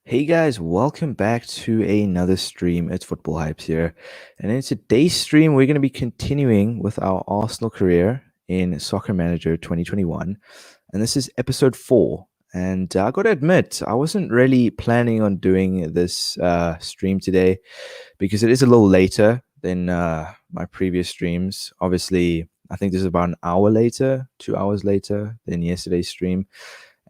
Hey guys, welcome back to another stream. It's Football Hypes here. And in today's stream, we're going to be continuing with our Arsenal career in Soccer Manager 2021. And this is episode 4. And I got to admit, I wasn't really planning on doing this stream today because it is a little later than my previous streams. Obviously, I think this is about an hour later, 2 hours later than yesterday's stream.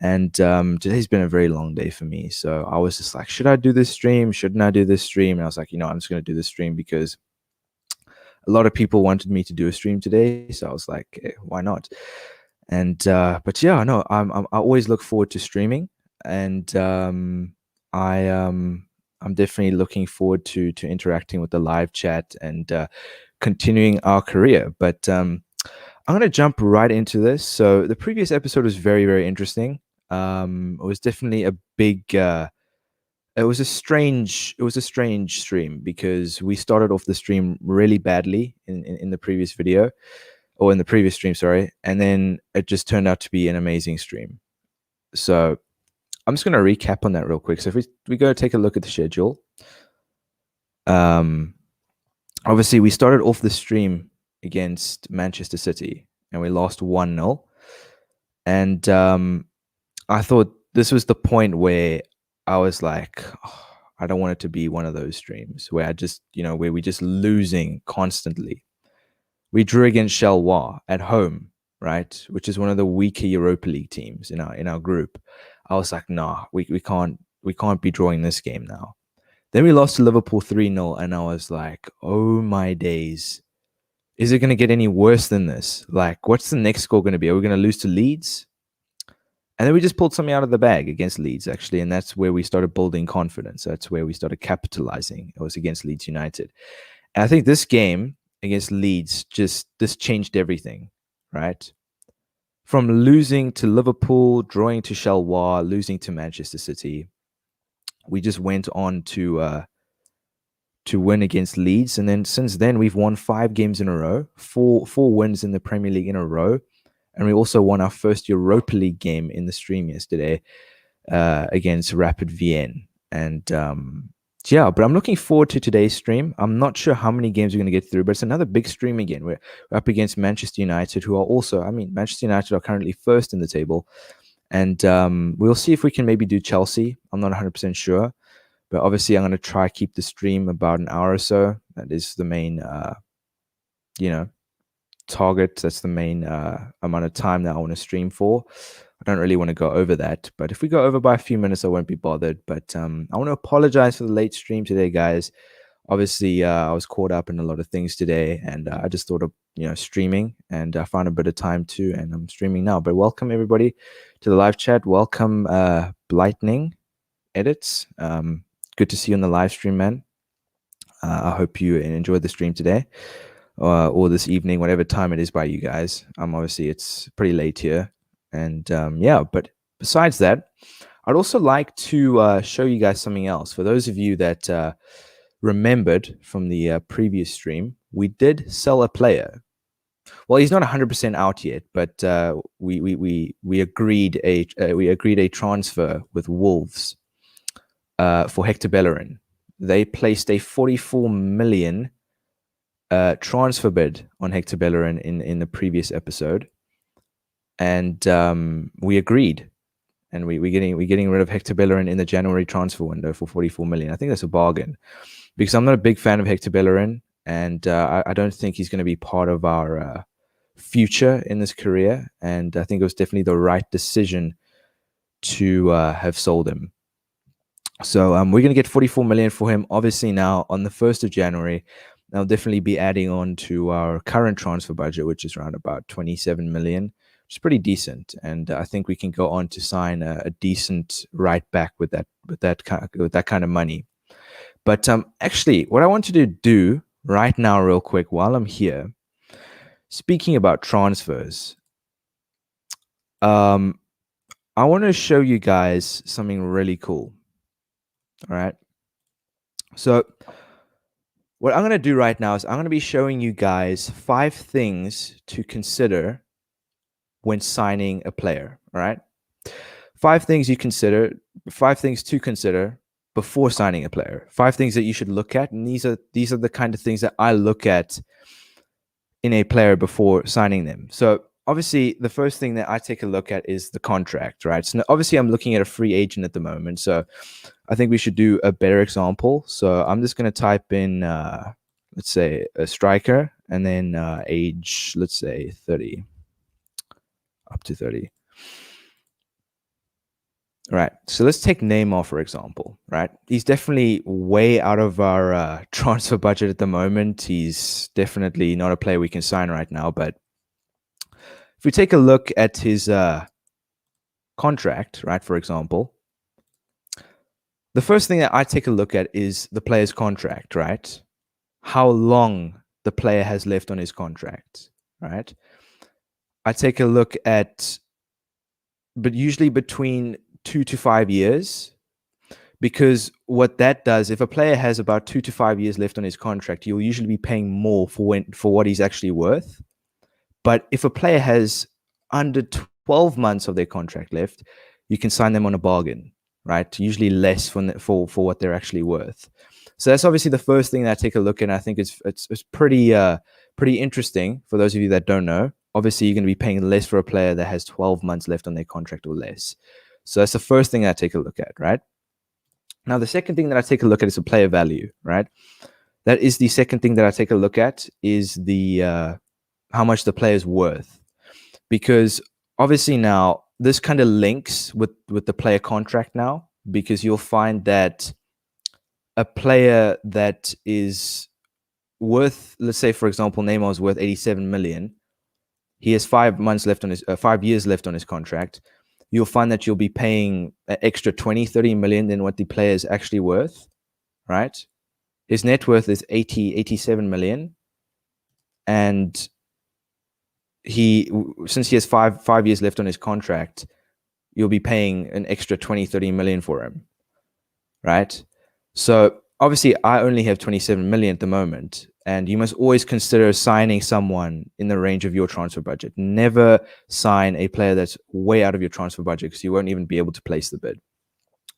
And today's been a very long day for me. So I was just like, should I do this stream? Shouldn't I do this stream? And I was like, I'm just going to do this stream because a lot of people wanted me to do a stream today. So I was like, why not? And but yeah, no, I always look forward to streaming, and I'm definitely looking forward to interacting with the live chat and continuing our career. But I'm gonna jump right into this. So the previous episode was very, very interesting. It was definitely a big. It was a strange. It was a strange stream because we started off the stream really badly in the previous video, or in the previous stream, sorry, and then it just turned out to be an amazing stream. So I'm just gonna recap on that real quick. So if we go take a look at the schedule, um, obviously we started off the stream against Manchester City and we lost 1-0. And I thought this was the point where I was like, oh, I don't want it to be one of those streams where I just, where we're just losing constantly. We drew against Charleroi at home, right, which is one of the weaker Europa League teams in our group. I was like, nah, we can't be drawing this game now. Then we lost to Liverpool 3-0, and I was like, oh my days. Is it going to get any worse than this? Like, what's the next score going to be? Are we going to lose to Leeds? And then we just pulled something out of the bag against Leeds, actually, and that's where we started building confidence. That's where we started capitalizing. It was against Leeds United. And I think this game against Leeds this changed everything, right? From losing to Liverpool, drawing to Charleroi, losing to Manchester City, we just went on to win against Leeds, and then since then we've won 5 games in a row, four wins in the Premier League in a row, and we also won our first Europa League game in the stream yesterday against Rapid Vienna. And yeah, but I'm looking forward to today's stream. I'm not sure how many games we're going to get through, but it's another big stream again. We're up against Manchester United, who are also, Manchester United are currently first in the table. And we'll see if we can maybe do Chelsea. I'm not 100% sure. But obviously, I'm going to try to keep the stream about an hour or so. That is the main, target. That's the main amount of time that I want to stream for. I don't really want to go over that, but if we go over by a few minutes, I won't be bothered. But I want to apologize for the late stream today, guys. Obviously, I was caught up in a lot of things today, and I just thought of streaming, and I found a bit of time too, and I'm streaming now. But welcome everybody to the live chat. Welcome, Lightning Edits. Good to see you on the live stream, man. I hope you enjoyed the stream today. Or this evening, whatever time it is by you guys. Obviously it's pretty late here, and yeah. But besides that, I'd also like to show you guys something else. For those of you that remembered from the previous stream, we did sell a player. Well, he's not 100% out yet, but we agreed a transfer with Wolves for Hector Bellerin. They placed a 44 million transfer bid on Hector Bellerin in the previous episode, and we agreed, and we're getting rid of Hector Bellerin in the January transfer window for 44 million. I think that's a bargain because I'm not a big fan of Hector Bellerin, and I don't think he's going to be part of our future in this career. And I think it was definitely the right decision to have sold him. So we're going to get 44 million for him. Obviously, now on the 1st of January. I'll definitely be adding on to our current transfer budget, which is around about 27 million, which is pretty decent. And I think we can go on to sign a decent right back with that kind of money. But actually, what I wanted to do right now, real quick, while I'm here, speaking about transfers, I want to show you guys something really cool. All right. So what I'm going to do right now is I'm going to be showing you guys 5 things to consider when signing a player. All right. 5 things to consider before signing a player. 5 things that you should look at, and these are the kind of things that I look at in a player before signing them. So obviously, the first thing that I take a look at is the contract, right? So obviously, I'm looking at a free agent at the moment. So I think we should do a better example. So I'm just going to type in, let's say, a striker, and then age, let's say 30, up to 30. Right. So let's take Neymar, for example, right? He's definitely way out of our transfer budget at the moment. He's definitely not a player we can sign right now. But if we take a look at his contract, right, for example, the first thing that I take a look at is the player's contract, right? How long the player has left on his contract, right? I take a look at, but usually between 2 to 5 years, because what that does, if a player has about 2 to 5 years left on his contract, you'll usually be paying more for what he's actually worth. But if a player has under 12 months of their contract left, you can sign them on a bargain, right? Usually less for what they're actually worth. So that's obviously the first thing that I take a look at. And I think it's pretty interesting for those of you that don't know. Obviously, you're going to be paying less for a player that has 12 months left on their contract or less. So that's the first thing that I take a look at, right? Now, the second thing that I take a look at is the player value, right? That is the second thing that I take a look at is the how much the player is worth. Because obviously now this kind of links with the player contract now, because you'll find that a player that is worth, let's say, for example, Neymar is worth 87 million. He has 5 months left on his 5 years left on his contract. You'll find that you'll be paying an extra 20, 30 million than what the player is actually worth, right? His net worth is 87 million. And since he has five years left on his contract, you'll be paying an extra 20, 30 million for him, right? So obviously I only have 27 million at the moment, and you must always consider signing someone in the range of your transfer budget. Never sign a player that's way out of your transfer budget, because you won't even be able to place the bid.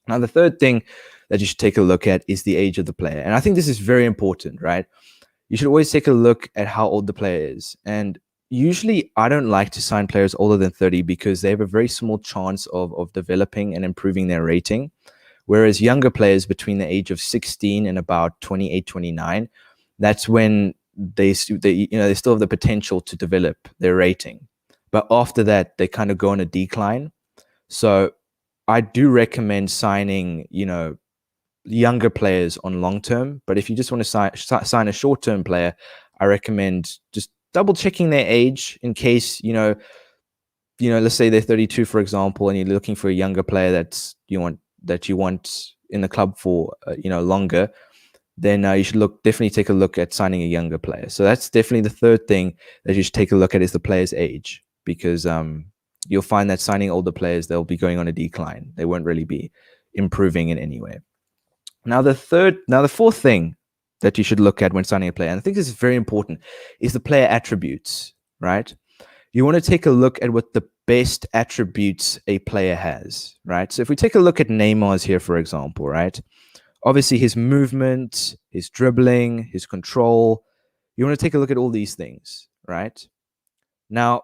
Now, the third thing that you should take a look at is the age of the player. And I think this is very important, right? You should always take a look at how old the player is. And usually I don't like to sign players older than 30 because they have a very small chance of developing and improving their rating. Whereas younger players between the age of 16 and about 28, 29, that's when they still have the potential to develop their rating. But after that, they kind of go on a decline. So I do recommend signing, younger players on long term. But if you just want to sign a short term player, I recommend just double checking their age in case, let's say they're 32, for example, and you're looking for a younger player that you want in the club for longer. Then you should definitely take a look at signing a younger player. So that's definitely the third thing that you should take a look at is the player's age, because you'll find that signing older players, they'll be going on a decline. They won't really be improving in any way. Now, the fourth thing that you should look at when signing a player, and I think this is very important, is the player attributes, right? You want to take a look at what the best attributes a player has, right? So if we take a look at Neymar's here, for example, right? Obviously, his movement, his dribbling, his control, you want to take a look at all these things, right? Now,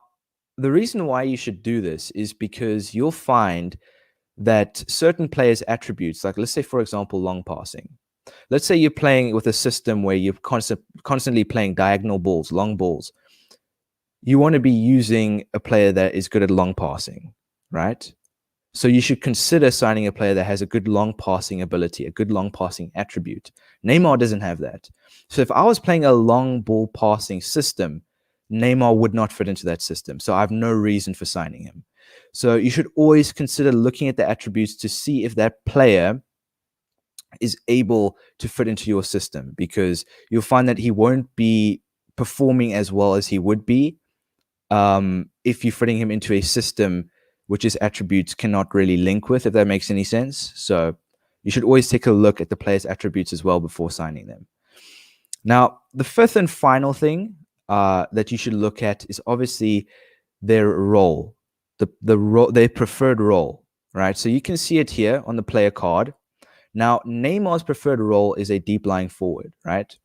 the reason why you should do this is because you'll find that certain players' attributes, like let's say, for example, long passing. Let's say you're playing with a system where you're constantly playing diagonal balls, long balls. You want to be using a player that is good at long passing, right? So you should consider signing a player that has a good long passing ability, a good long passing attribute. Neymar doesn't have that. So if I was playing a long ball passing system, Neymar would not fit into that system. So I have no reason for signing him. So you should always consider looking at the attributes to see if that player is able to fit into your system, because you'll find that he won't be performing as well as he would be if you're fitting him into a system which his attributes cannot really link with, if that makes any sense. So you should always take a look at the player's attributes as well before signing them. Now, the fifth and final thing that you should look at is obviously their role, their preferred role, right? So you can see it here on the player card. Now, Neymar's preferred role is a deep lying forward, right?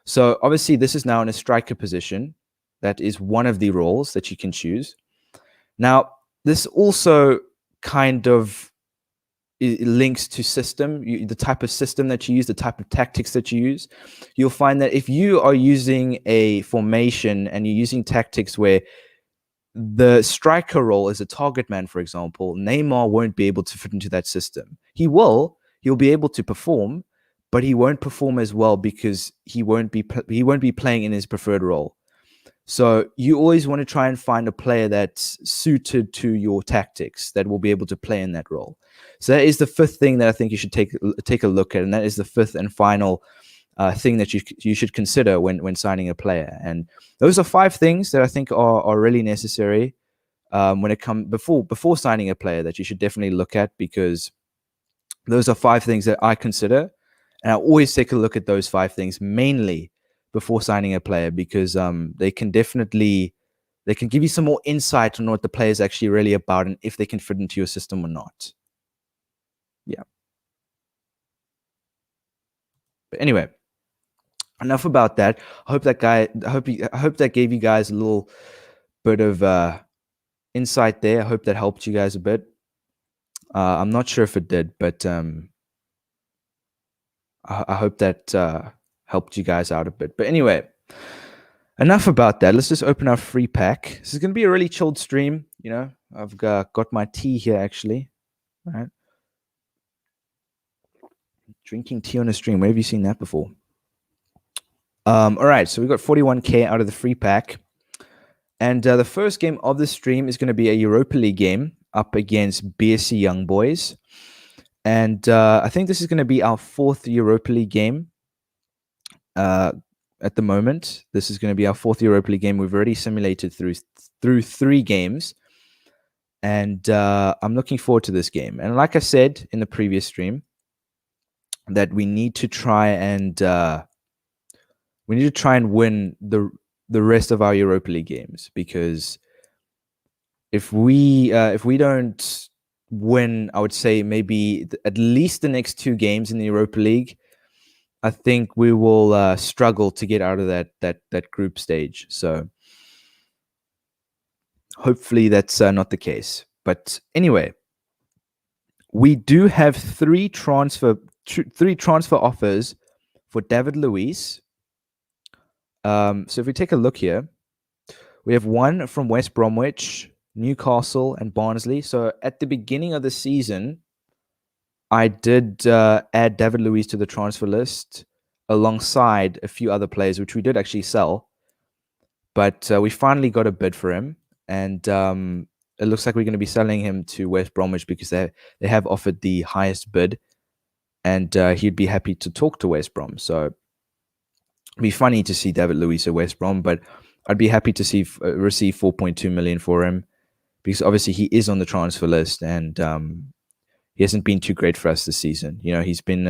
So obviously, this is now in a striker position. That is one of the roles that you can choose. Now, this also kind of links to system, the type of system that you use, the type of tactics that you use. You'll find that if you are using a formation and you're using tactics where the striker role is a target man, for example, Neymar won't be able to fit into that system. He'll be able to perform, but he won't perform as well because he won't be playing in his preferred role. So you always want to try and find a player that's suited to your tactics that will be able to play in that role. So that is the fifth thing that I think you should take a look at, and that is the fifth and final thing that you should consider when signing a player. And those are 5 things that I think are really necessary when it comes before signing a player that you should definitely look at, because those are 5 things that I consider, and I always take a look at those 5 things mainly before signing a player, because they can give you some more insight on what the player is actually really about and if they can fit into your system or not. Yeah. But anyway, enough about that. I hope that gave you guys a little bit of insight there. I hope that helped you guys a bit. I'm not sure if it did, but I hope that helped you guys out a bit. But anyway, enough about that. Let's just open our free pack. This is going to be a really chilled stream. You know, I've got my tea here actually. All right. Drinking tea on a stream. Where have you seen that before? All right. So we got 41K out of the free pack. And the first game of the stream is going to be a Europa League game up against BSC Young Boys. And I think this is going to be our 4th Europa League game at the moment. This is going to be our 4th Europa League game. We've already simulated through 3 games. And I'm looking forward to this game. And like I said in the previous stream, that we need to try and win the rest of our Europa League games, because if we don't win, I would say maybe at least the next 2 games in the Europa League, I think we will struggle to get out of that group stage. So hopefully that's not the case. But anyway, we do have 3 transfer offers for David Luiz. So if we take a look here, we have one from West Bromwich, Newcastle, and Barnsley. So at the beginning of the season, I did add David Luiz to the transfer list alongside a few other players, which we did actually sell. But we finally got a bid for him, and it looks like we're going to be selling him to West Bromwich because they have offered the highest bid, and he'd be happy to talk to West Brom. So it'd be funny to see David Luiz at West Brom, but I'd be happy to receive 4.2 million for him, because obviously he is on the transfer list, and he hasn't been too great for us this season. You know, he's been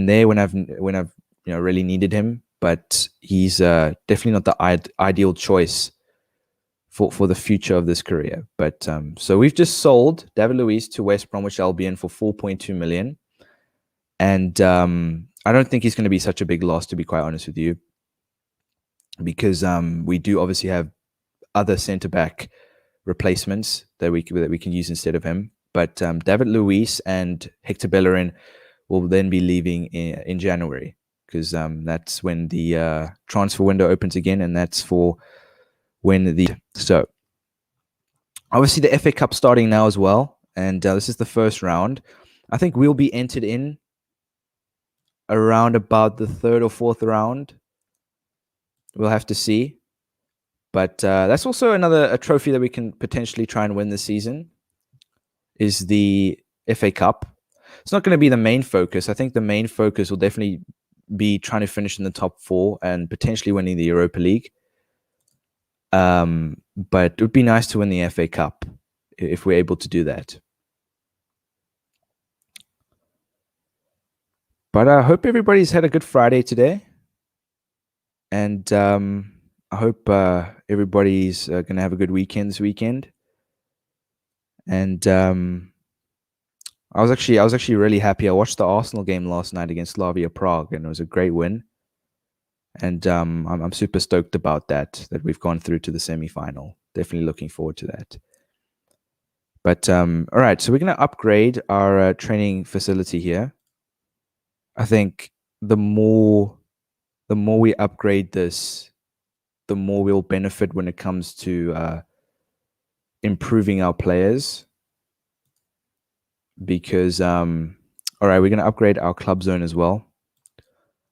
there when I've really needed him, but he's definitely not the ideal choice for the future of this career. But so we've just sold David Luiz to West Bromwich Albion for 4.2 million, and I don't think he's going to be such a big loss, to be quite honest with you, because we do obviously have other centre back replacements that we can use instead of him. But David Luiz and Hector Bellerin will then be leaving in January, because that's when the transfer window opens again, and that's for when so obviously the FA Cup starting now as well, and this is the first round. I think we'll be entered in around about the 3rd or 4th round. We'll have to see. But that's also a trophy that we can potentially try and win this season, is the FA Cup. It's not going to be the main focus. I think the main focus will definitely be trying to finish in the top 4 and potentially winning the Europa League. But it would be nice to win the FA Cup if we're able to do that. But I hope everybody's had a good Friday today. And I hope everybody's going to have a good weekend this weekend. And I was actually really happy. I watched the Arsenal game last night against Slavia Prague, and it was a great win. And I'm super stoked about that we've gone through to the semi-final. Definitely looking forward to that. But all right, so we're gonna upgrade our training facility here. I think the more we upgrade this, the more we'll benefit when it comes to improving our players. Because all right, we're gonna upgrade our club zone as well.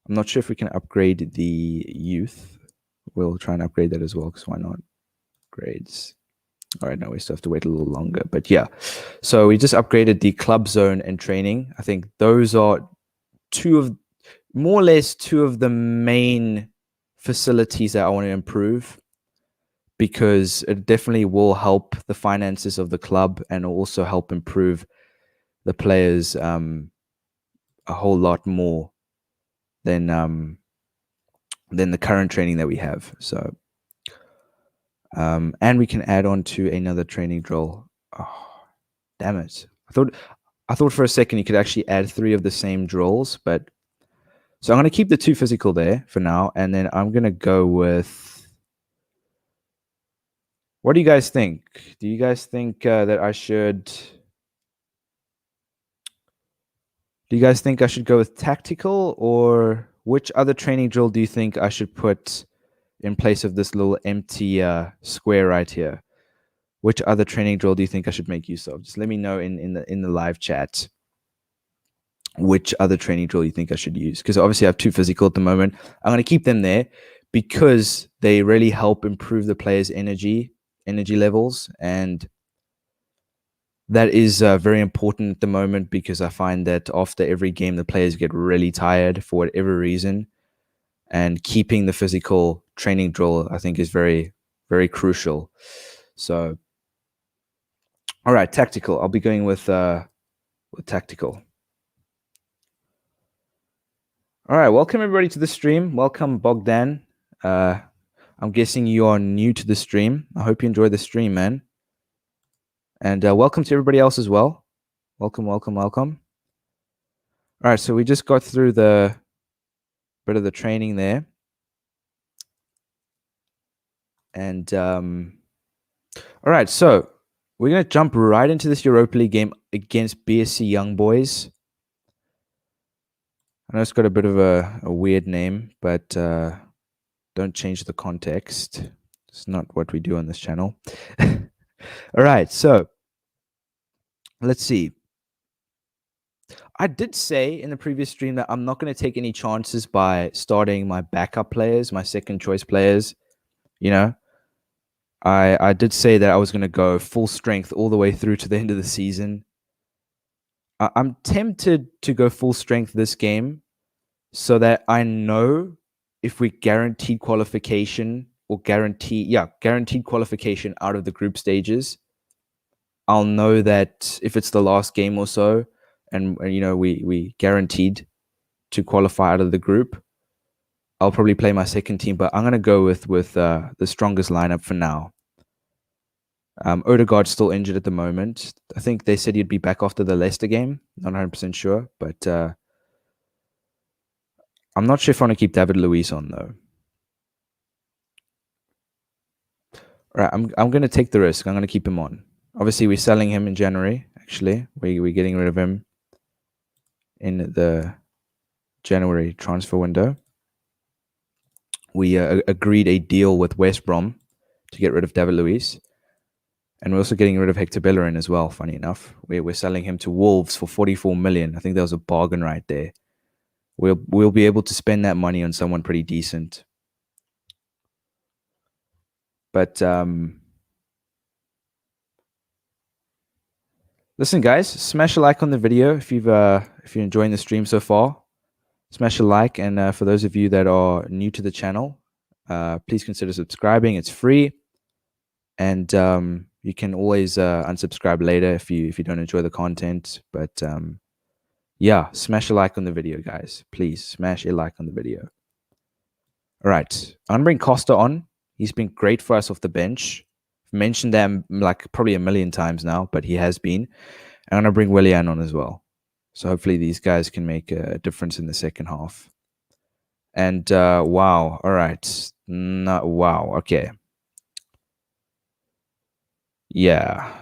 I'm not sure if we can upgrade the youth. We'll try and upgrade that as well, because why not? Grades. All right, now we still have to wait a little longer. But yeah, so we just upgraded the club zone and training. I think those are more or less two of the main facilities that I want to improve, because it definitely will help the finances of the club and also help improve the players a whole lot more than the current training that we have. So and we can add on to another training drill. Oh, damn it. I thought for a second you could actually add 3 of the same drills, but so I'm going to keep the 2 physical there for now, and then I'm going to go with, what do you guys think? Do you guys think that I should go with tactical, or which other training drill do you think I should put in place of this little empty square right here? Which other training drill do you think I should make use of? Just let me know in the live chat which other training drill you think I should use. Because obviously I have 2 physical at the moment. I'm going to keep them there because they really help improve the players' energy levels. And that is very important at the moment, because I find that after every game, the players get really tired for whatever reason. And keeping the physical training drill, I think, is very, very crucial. So, all right, tactical. I'll be going with tactical. All right, welcome everybody to the stream. Welcome, Bogdan. I'm guessing you are new to the stream. I hope you enjoy the stream, man. And welcome to everybody else as well. Welcome, welcome, welcome. All right, so we just got through the bit of the training there. And all right, so we're going to jump right into this Europa League game against BSC Young Boys. I know it's got a bit of a weird name, but don't change the context. It's not what we do on this channel. All right, so let's see. I did say in the previous stream that I'm not going to take any chances by starting my backup players, my second choice players. You know, I did say that I was going to go full strength all the way through to the end of the season. I'm tempted to go full strength this game, so that I know if we guaranteed qualification or guaranteed qualification out of the group stages, I'll know that if it's the last game or so, and you know, we guaranteed to qualify out of the group, I'll probably play my second team, but I'm going to go with the strongest lineup for now. Odegaard's still injured at the moment. I think they said he'd be back after the Leicester game. Not 100% sure, but I'm not sure if I want to keep David Luiz on, though. All right, I'm going to take the risk. I'm going to keep him on. Obviously, we're selling him in January, actually. We're getting rid of him in the January transfer window. We agreed a deal with West Brom to get rid of David Luiz. And we're also getting rid of Hector Bellerin as well, funny enough. We're selling him to Wolves for 44 million. I think that was a bargain right there. We'll be able to spend that money on someone pretty decent. But listen, guys, smash a like on the video if you're enjoying the stream so far. Smash a like, and for those of you that are new to the channel, please consider subscribing. It's free, and you can always unsubscribe later if you don't enjoy the content. But yeah, smash a like on the video, guys. Please smash a like on the video. All right, I'm gonna bring Costa on. He's been great for us off the bench. I've mentioned them like probably a million times now, but he has been. I'm going to bring Willian on as well. So hopefully these guys can make a difference in the second half. And wow. All right. Wow. Okay. Yeah.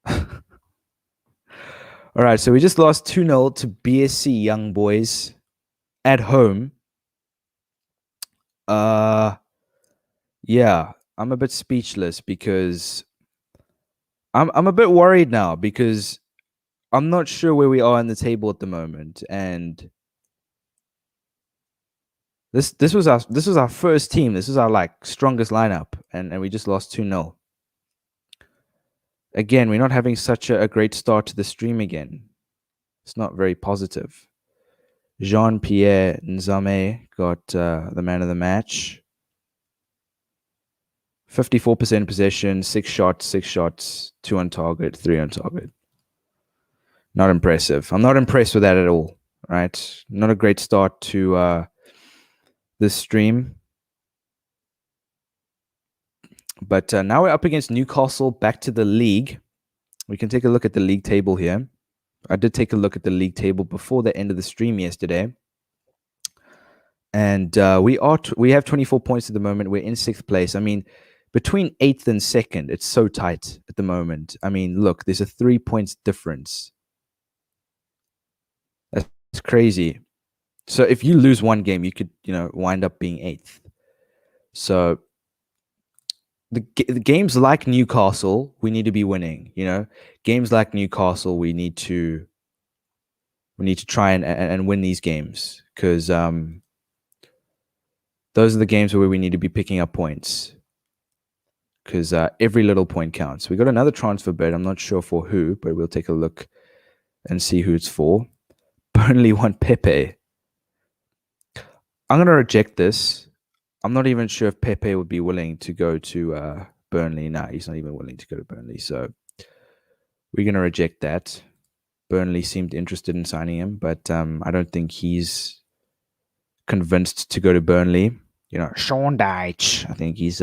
All right. So we just lost 2-0 to BSC Young Boys at home. Yeah. I'm a bit speechless because I'm a bit worried now because I'm not sure where we are in the table at the moment. And this was our first team. This was our like strongest lineup, and we just lost 2-0. Again, we're not having such a great start to the stream again. It's not very positive. Jean-Pierre Nzame got the man of the match. 54% possession, 6 shots, 2 on target, 3 on target. Not impressive. I'm not impressed with that at all, right? Not a great start to this stream. But now we're up against Newcastle, back to the league. We can take a look at the league table here. I did take a look at the league table before the end of the stream yesterday. And we have 24 points at the moment. We're in 6th place. I mean, between 8th and 2nd, it's so tight at the moment. I mean, look, there's a 3 points difference. That's crazy. So if you lose one game, you could, wind up being 8th. So the games like Newcastle, we need to be winning. Games like Newcastle, we need to try and win these games because those are the games where we need to be picking up points because every little point counts. We got another transfer bid. I'm not sure for who, but we'll take a look and see who it's for. Burnley want Pepe. I'm going to reject this. I'm not even sure if Pepe would be willing to go to Burnley. No, he's not even willing to go to Burnley. So we're going to reject that. Burnley seemed interested in signing him, but I don't think he's convinced to go to Burnley. Sean Dyche. I think he's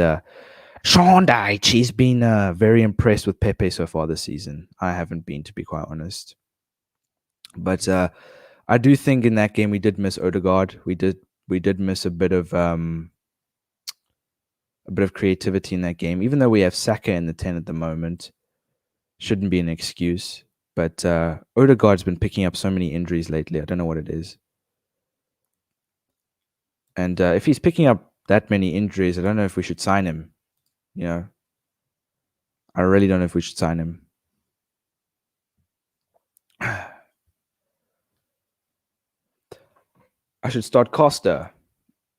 Sean Dyche. He's been very impressed with Pepe so far this season. I haven't been, to be quite honest. But I do think in that game we did miss Odegaard. We did miss a bit of creativity in that game. Even though we have Saka in the 10 at the moment, shouldn't be an excuse. But Odegaard's been picking up so many injuries lately. I don't know what it is. And if he's picking up that many injuries, I don't know if we should sign him. I really don't know if we should sign him. I should start Costa.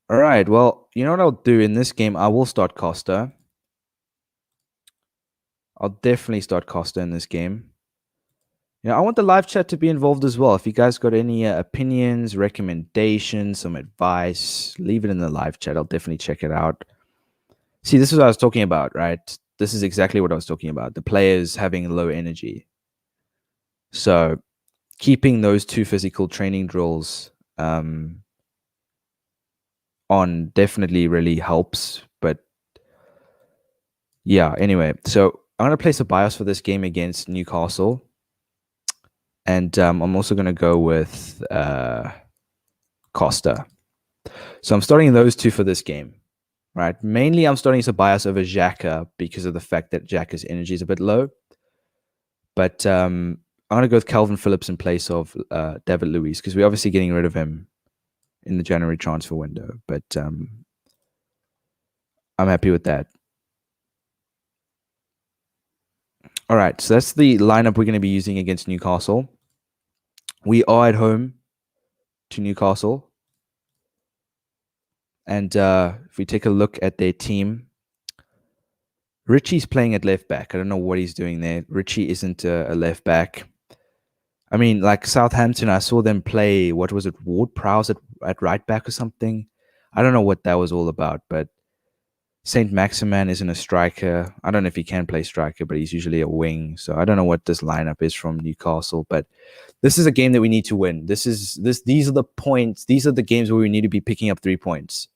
All right. Well, you know what I'll do in this game? I will start Costa. I'll definitely start Costa in this game. I want the live chat to be involved as well. If you guys got any opinions, recommendations, some advice, leave it in the live chat. I'll definitely check it out. See, this is what I was talking about, right? This is exactly what I was talking about. The players having low energy. So keeping those 2 physical training drills on definitely really helps. But yeah, anyway. So I'm going to place a bias for this game against Newcastle. And I'm also going to go with Costa. So I'm starting those 2 for this game, right? Mainly I'm starting Ceballos over Xhaka because of the fact that Xhaka's energy is a bit low. But I'm going to go with Calvin Phillips in place of David Luiz because we're obviously getting rid of him in the January transfer window. But I'm happy with that. All right, so that's the lineup we're going to be using against Newcastle. We are at home to Newcastle. And if we take a look at their team, Richie's playing at left back. I don't know what he's doing there. Richie isn't a left back. I mean, like Southampton, I saw them play, what was it, Ward-Prowse at right back or something? I don't know what that was all about, but Saint Maximan isn't a striker. I don't know if he can play striker, but he's usually a wing. So I don't know what this lineup is from Newcastle, but this is a game that we need to win. These are the points. These are the games where we need to be picking up 3 points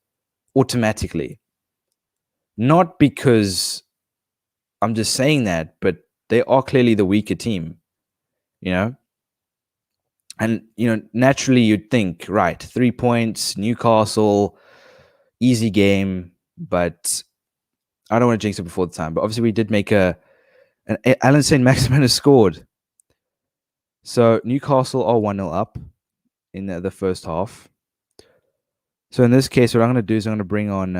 automatically. Not because I'm just saying that, but they are clearly the weaker team. you know. And, naturally you'd think, right, 3 points, Newcastle, easy game, but I don't want to jinx it before the time. But obviously we did make Alan St. Maximin has scored. So Newcastle are 1-0 up in the first half. So in this case, what I'm going to do is I'm going to bring on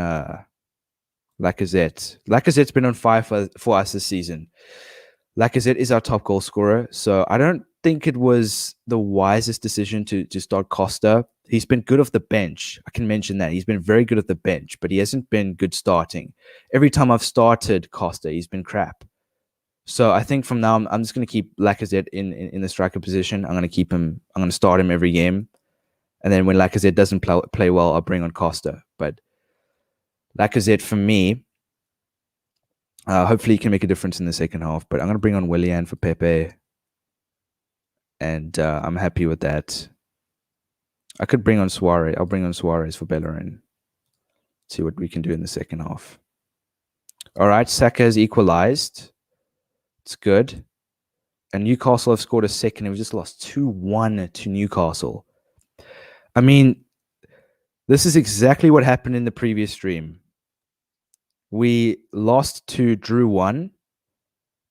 Lacazette. Lacazette's been on fire for us this season. Lacazette is our top goal scorer, so I don't think it was the wisest decision to start Costa. He's been good off the bench. I can mention that. He's been very good at the bench, but he hasn't been good starting. Every time I've started Costa, he's been crap. So I think from now, I'm just going to keep Lacazette in the striker position. I'm going to keep him. I'm going to start him every game. And then when Lacazette doesn't play well, I'll bring on Costa. But Lacazette, for me, hopefully he can make a difference in the second half. But I'm going to bring on Willian for Pepe. And I'm happy with that. I could bring on Suarez. I'll bring on Suarez for Bellerin. See what we can do in the second half. All right, Saka has equalized. It's good. And Newcastle have scored a second, and we just lost 2-1 to Newcastle. I mean, this is exactly what happened in the previous stream. We lost 2, drew 1,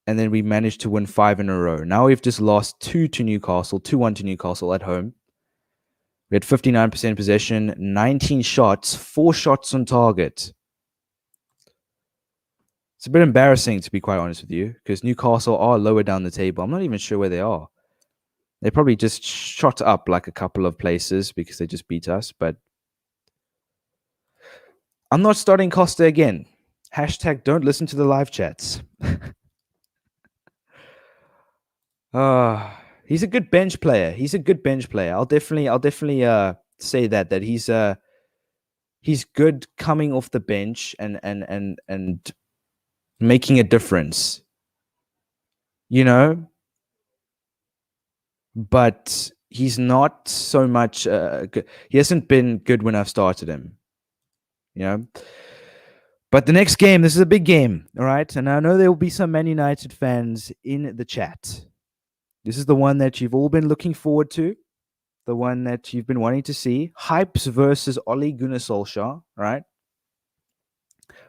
and then we managed to win 5 in a row. Now we've just lost 2 to Newcastle, 2-1 to Newcastle at home. We had 59% possession, 19 shots, 4 shots on target. It's a bit embarrassing, to be quite honest with you, because Newcastle are lower down the table. I'm not even sure where they are. They probably just shot up like a couple of places because they just beat us. But I'm not starting Costa again. Hashtag don't listen to the live chats. He's a good bench player. I'll definitely say that he's good coming off the bench and making a difference. But he's not so much good. He hasn't been good when I've started him. But the next game, this is a big game, all right? And I know there will be some Man United fans in the chat. This is the one that you've all been looking forward to, the one that you've been wanting to see. Hypes versus Ole Gunnar Solskjaer, right?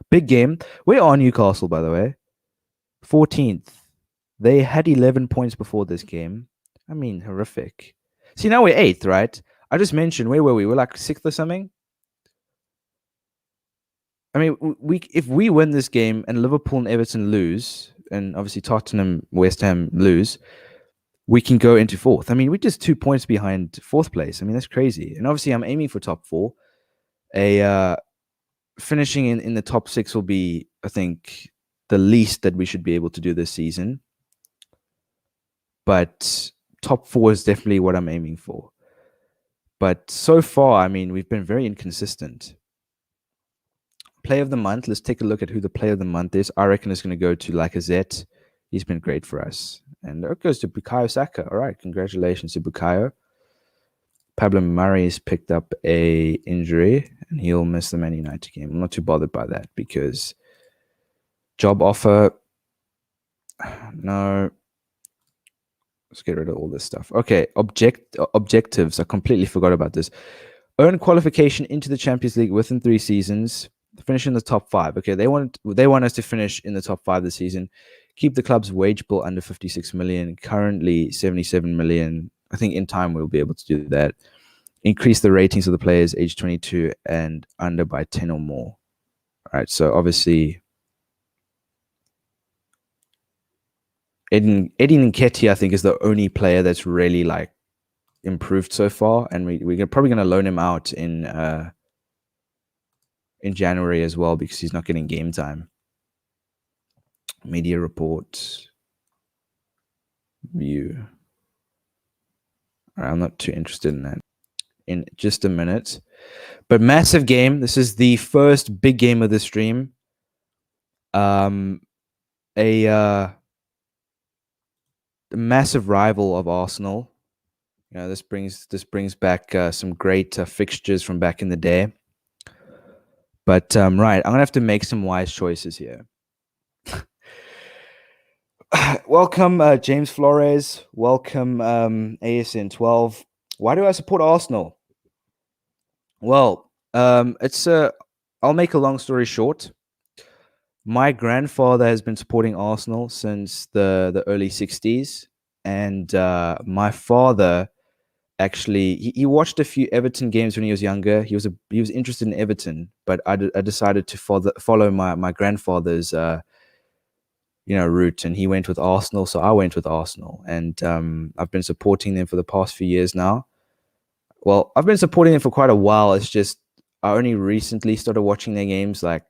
Big game. Where are Newcastle, by the way? 14th. They had 11 points before this game. I mean, horrific. See, now we're 8th, right? I just mentioned, where were we? We're like 6th or something? I mean, if we win this game and Liverpool and Everton lose, and obviously Tottenham, West Ham lose, we can go into 4th. I mean, we're just 2 points behind 4th place. I mean, that's crazy. And obviously, I'm aiming for top 4. Finishing in the top 6 will be, I think, the least that we should be able to do this season. But top 4 is definitely what I'm aiming for. But so far, I mean, we've been very inconsistent. Player of the month. Let's take a look at who the player of the month is. I reckon it's going to go to Lacazette. He's been great for us. And it goes to Bukayo Saka. All right, congratulations to Bukayo. Pablo Murray's picked up a injury, and he'll miss the Man United game. I'm not too bothered by that because job offer. No. Let's get rid of all this stuff. Okay, objectives. I completely forgot about this. Earn qualification into the Champions League within 3 seasons. Finish in the top 5. Okay, they want us to finish in the top 5 this season. Keep the club's wage bill under 56 million. Currently 77 million. I think in time we'll be able to do that. Increase the ratings of the players age 22 and under by 10 or more. All right, so obviously Eddie Nketiah, I think, is the only player that's really like improved so far, and we're probably going to loan him out in January as well because he's not getting game time. Media report view. All right, I'm not too interested in that. In just a minute, but massive game. This is the first big game of the stream. A massive rival of Arsenal. This brings back some great fixtures from back in the day. But right, I'm gonna have to make some wise choices here. Welcome, James Flores. Welcome, ASN12. Why do I support Arsenal? Well, it's a. I'll make a long story short. My grandfather has been supporting Arsenal since the early '60s, and my father actually he watched a few Everton games when he was younger. He was interested in Everton, but I decided to follow my grandfather's route, and he went with Arsenal, so I went with Arsenal, and I've been supporting them for the past few years now. Well, I've been supporting them for quite a while. It's just I only recently started watching their games. Like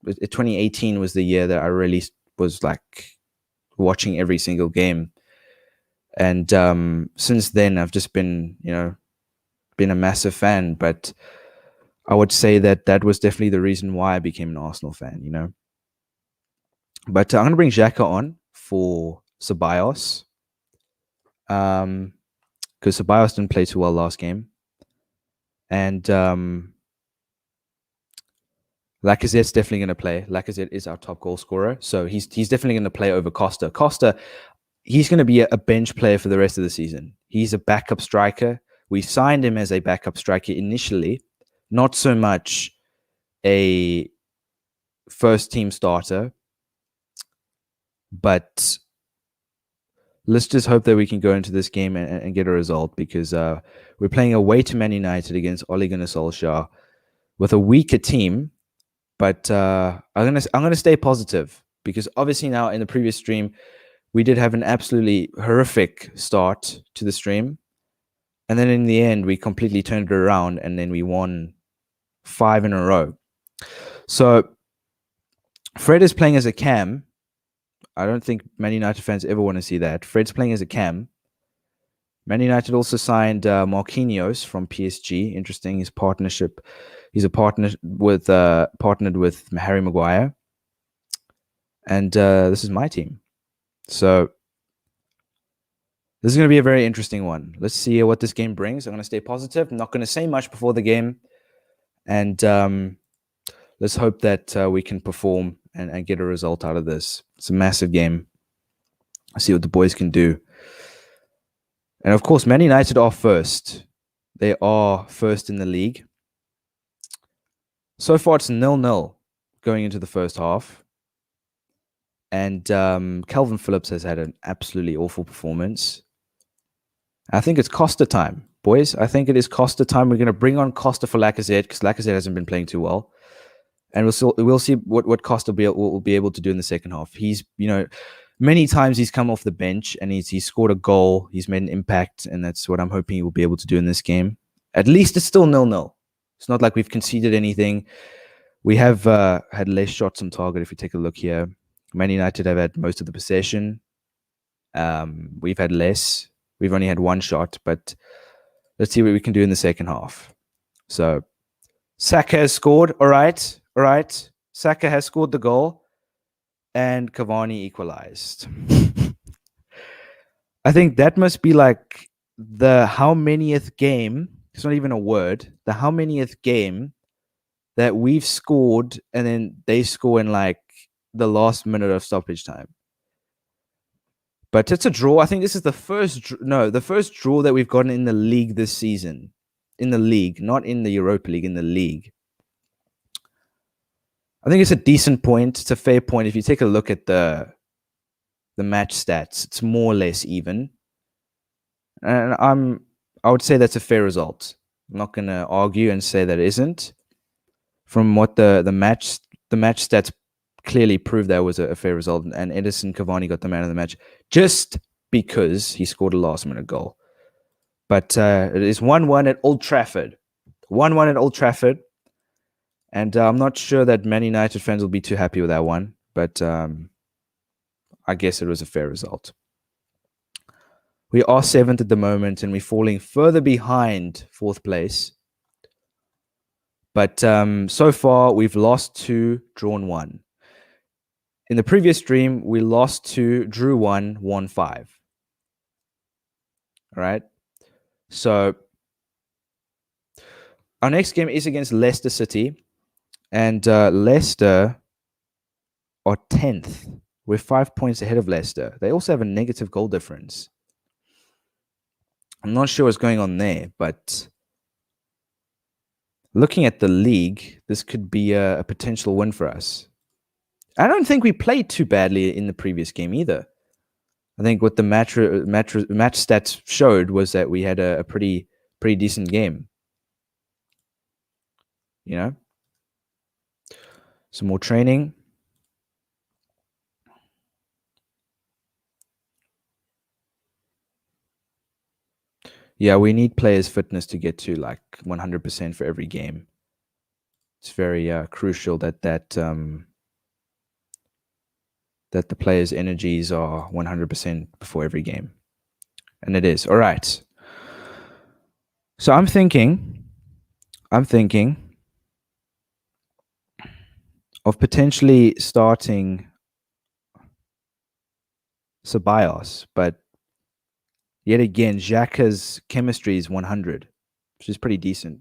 2018 was the year that I really was like watching every single game, and since then I've just been a massive fan. But I would say that was definitely the reason why I became an Arsenal fan. But I'm going to bring Xhaka on for Ceballos. Because Ceballos didn't play too well last game. And Lacazette's definitely going to play. Lacazette is our top goal scorer. So he's definitely going to play over Costa. Costa, he's going to be a bench player for the rest of the season. He's a backup striker. We signed him as a backup striker initially, not so much a first team starter. But let's just hope that we can go into this game and get a result, because we're playing away to Man United against Ole Gunnar Solskjaer with a weaker team. But I'm gonna stay positive, because obviously now in the previous stream we did have an absolutely horrific start to the stream, and then in the end we completely turned it around, and then we won 5 in a row. So Fred is playing as a cam. I don't think Man United fans ever want to see that. Fred's playing as a cam. Man United also signed Marquinhos from PSG. Interesting, his partnership. He's a partnered with Harry Maguire, and this is my team. So this is going to be a very interesting one. Let's see what this game brings. I'm going to stay positive. I'm not going to say much before the game, and let's hope that we can perform and get a result out of this. It's a massive game. I'll see what the boys can do. And of course, Man United are first. They are first in the league. So far, it's 0-0 going into the first half. And Calvin Phillips has had an absolutely awful performance. I think it's Costa time, boys. I think it is Costa time. We're going to bring on Costa for Lacazette, because Lacazette hasn't been playing too well. And we'll see what Costa will be able to do in the second half. He's, many times he's come off the bench and he's scored a goal. He's made an impact, and that's what I'm hoping he will be able to do in this game. At least it's still 0-0. It's not like we've conceded anything. We have had less shots on target. If we take a look here, Man United have had most of the possession. We've had less. We've only had one shot, but let's see what we can do in the second half. So Saka has scored. All right. Saka has scored the goal, and Cavani equalized. I think that must be like the how manyth game. It's not even a word. The how manyth game that we've scored and then they score in like the last minute of stoppage time. But it's a draw. I think this is the first draw that we've gotten in the league this season. In the league, not in the Europa League, in the league. I think it's a decent point. It's a fair point. If you take a look at the match stats, it's more or less even. And I would say that's a fair result. I'm not going to argue and say that it isn't. From what the match stats clearly prove, that was a fair result, and Edison Cavani got the man of the match just because he scored a last-minute goal. But it is 1-1 at Old Trafford. 1-1 at Old Trafford. And I'm not sure that Man United fans will be too happy with that one, but I guess it was a fair result. We are 7th at the moment, and we're falling further behind 4th place. But so far, we've lost 2, drawn 1. In the previous stream, we lost 2, drew 1, won 5. All right. So our next game is against Leicester City, and Leicester are 10th We're 5 points ahead of Leicester. They also have a negative goal difference. I'm not sure what's going on there, but looking at the league, this could be a potential win for us. I don't think we played too badly in the previous game either. I think what the match stats showed was that we had a pretty decent game. You know, some more training. Yeah, we need players' fitness to get to like 100% for every game. It's very crucial that the players' energies are 100% before every game. And it is. All right. So I'm thinking of potentially starting Ceballos, but yet again, Xhaka's chemistry is 100, which is pretty decent.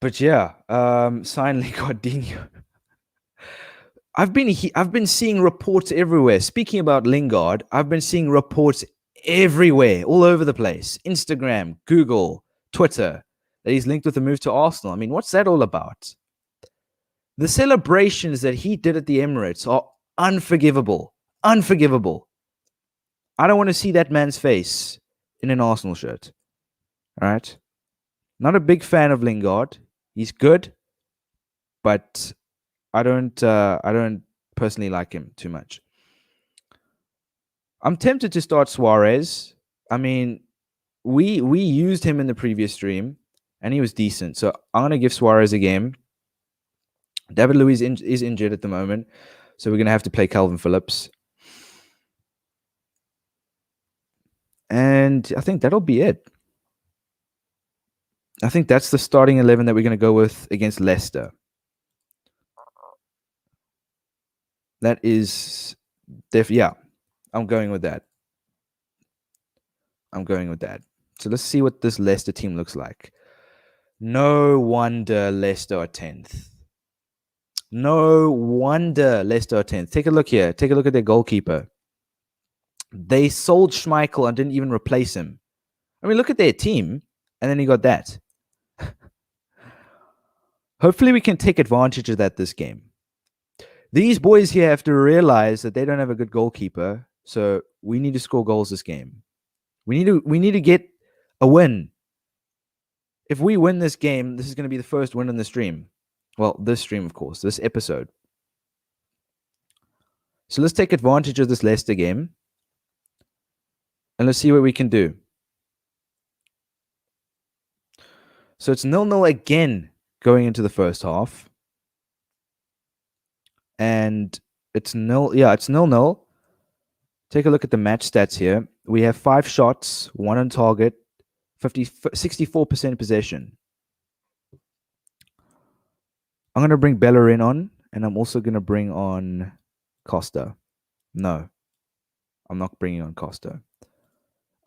But yeah, finally Gardinho. I've been seeing reports everywhere. Speaking about Lingard, I've been seeing reports everywhere, all over the place. Instagram, Google, Twitter, that he's linked with a move to Arsenal. I mean, what's that all about? The celebrations that he did at the Emirates are unforgivable. Unforgivable. I don't want to see that man's face in an Arsenal shirt. All right? Not a big fan of Lingard. He's good, but I don't personally like him too much. I'm tempted to start Suarez. I mean, we used him in the previous stream, and he was decent. So I'm gonna give Suarez a game. David Luiz is injured at the moment, so we're gonna have to play Calvin Phillips. And I think that'll be it. I think that's the starting 11 that we're gonna go with against Leicester. That is yeah, I'm going with that. So let's see what this Leicester team looks like. No wonder Leicester are 10th. No wonder Leicester are 10th. Take a look here. Take a look at their goalkeeper. They sold Schmeichel and didn't even replace him. I mean, look at their team, and then you got that. Hopefully we can take advantage of that this game. These boys here have to realize that they don't have a good goalkeeper, so we need to score goals this game. We need to get a win. If we win this game, this is going to be the first win in the stream. Well, this stream, of course, this episode. So let's take advantage of this Leicester game, and let's see what we can do. So it's 0-0 again going into the first half. And it's 0-0. Take a look at the match stats here. We have 5 shots, 1 on target, 64% possession. I'm going to bring Bellerin on, and I'm also going to bring on Costa. No, I'm not bringing on Costa.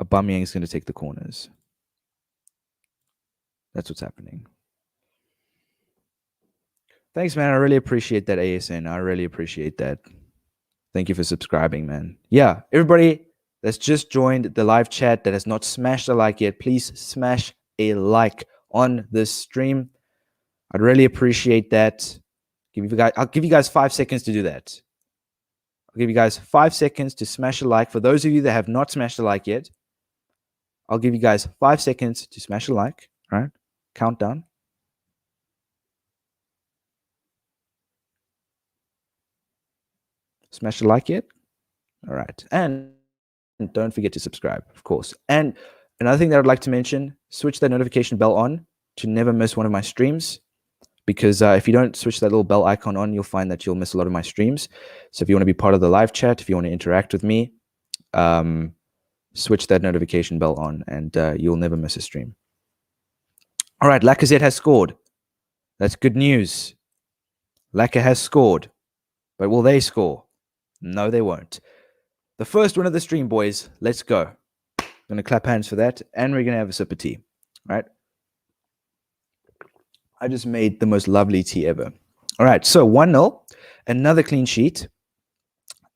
Aubameyang is going to take the corners. That's what's happening. Thanks, man. I really appreciate that, ASN. I really appreciate that. Thank you for subscribing, man. Yeah, everybody that's just joined the live chat that has not smashed a like yet, please smash a like on this stream. I'd really appreciate that. I'll give you guys 5 seconds to do that. I'll give you guys 5 seconds to smash a like. For those of you that have not smashed a like yet, I'll give you guys 5 seconds to smash a like. All right? Countdown. Smash a like yet? All right. And don't forget to subscribe, of course. And another thing that I'd like to mention, switch that notification bell on to never miss one of my streams. Because if you don't switch that little bell icon on, you'll find that you'll miss a lot of my streams. So if you want to be part of the live chat, if you want to interact with me, switch that notification bell on, and you'll never miss a stream. All right, Lacazette has scored. That's good news. Lacazette has scored. But will they score? No, they won't. The first one of the stream, boys. Let's go. I'm going to clap hands for that, and we're going to have a sip of tea. All right? I just made the most lovely tea ever. All right, so 1-0. another clean sheet,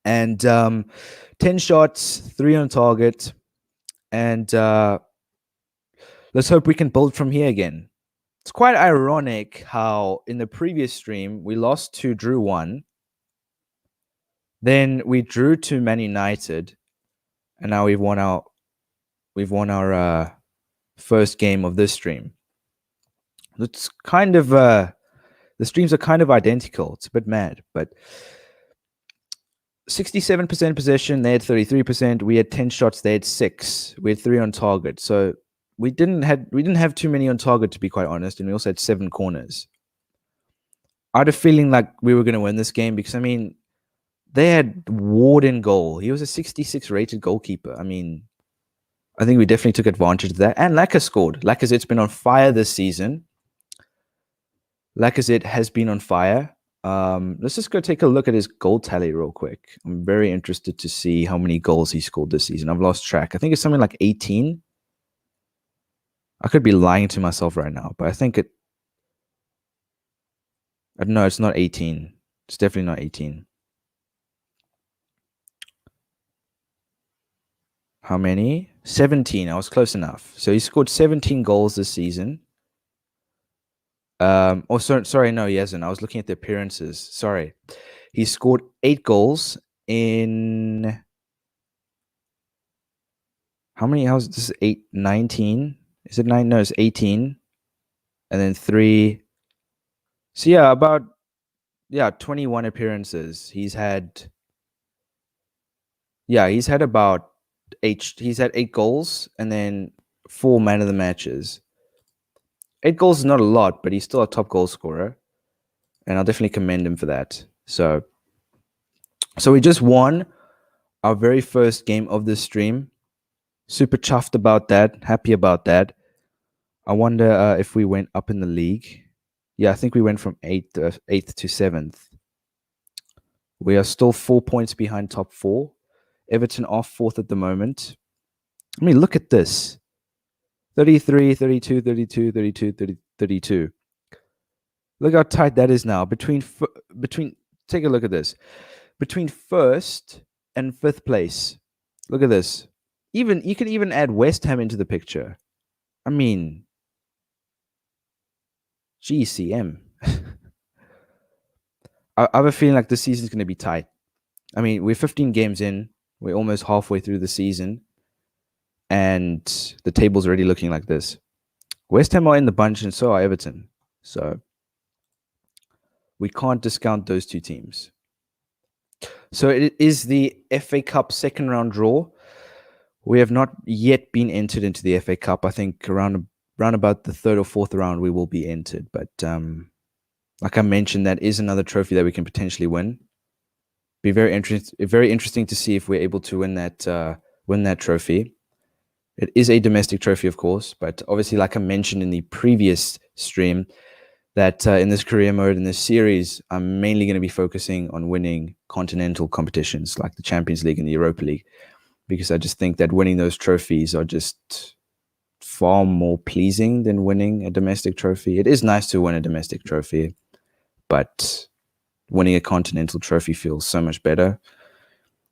and 10 shots, 3 on target, and let's hope we can build from here again. It's quite ironic how in the previous stream we lost 2, drew 1. Then we drew to Man United, and now we've won our first game of this stream. It's kind of the streams are kind of identical. It's a bit mad, but 67% possession. They had 33%. We had 10 shots. They had 6. We had 3 on target. So we didn't have too many on target, to be quite honest, and we also had 7 corners. I had a feeling like we were going to win this game because, I mean, they had Ward in goal. He was a 66 rated goalkeeper. I mean, I think we definitely took advantage of that. And Lacazette scored. Lacazette's been on fire this season. Lacazette has been on fire. Let's just go take a look at his goal tally real quick. I'm very interested to see how many goals he scored this season. I've lost track. I think it's something like 18. I could be lying to myself right now, but I think it... No, it's not 18. It's definitely not 18. How many? 17. I was close enough. So he scored 17 goals this season. Sorry, no, he hasn't. I was looking at the appearances. Sorry. He scored 8 goals in... How many? How's this? 8, 19? Is it 9? No, it's 18. And then 3. So yeah, about 21 appearances. He's had about 8. He's had 8 goals and then 4 man of the matches. 8 goals is not a lot, but he's still a top goal scorer, and I'll definitely commend him for that. So we just won our very first game of this stream. Super chuffed about that. Happy about that. I wonder if we went up in the league. Yeah, I think we went from 8th to 7th. We are still 4 points behind top 4. Everton are 4th at the moment. I mean, look at this. 33, 32, 32, 32, 30, 32. Look how tight that is now. Between take a look at this. Between 1st and 5th place. Look at this. You can even add West Ham into the picture. I mean, GCM. I have a feeling like this season's going to be tight. I mean, we're 15 games in. We're almost halfway through the season. And the table's already looking like this. West Ham are in the bunch, and so are Everton. So we can't discount those 2 teams. So it is the FA Cup second round draw. We have not yet been entered into the FA Cup. I think around about the 3rd or 4th round we will be entered. But like I mentioned, that is another trophy that we can potentially win. Be very interesting to see if we're able to win that trophy. It is a domestic trophy, of course, but obviously, like I mentioned in the previous stream, that in this career mode, in this series, I'm mainly going to be focusing on winning continental competitions like the Champions League and the Europa League, because I just think that winning those trophies are just far more pleasing than winning a domestic trophy. It is nice to win a domestic trophy, but winning a continental trophy feels so much better.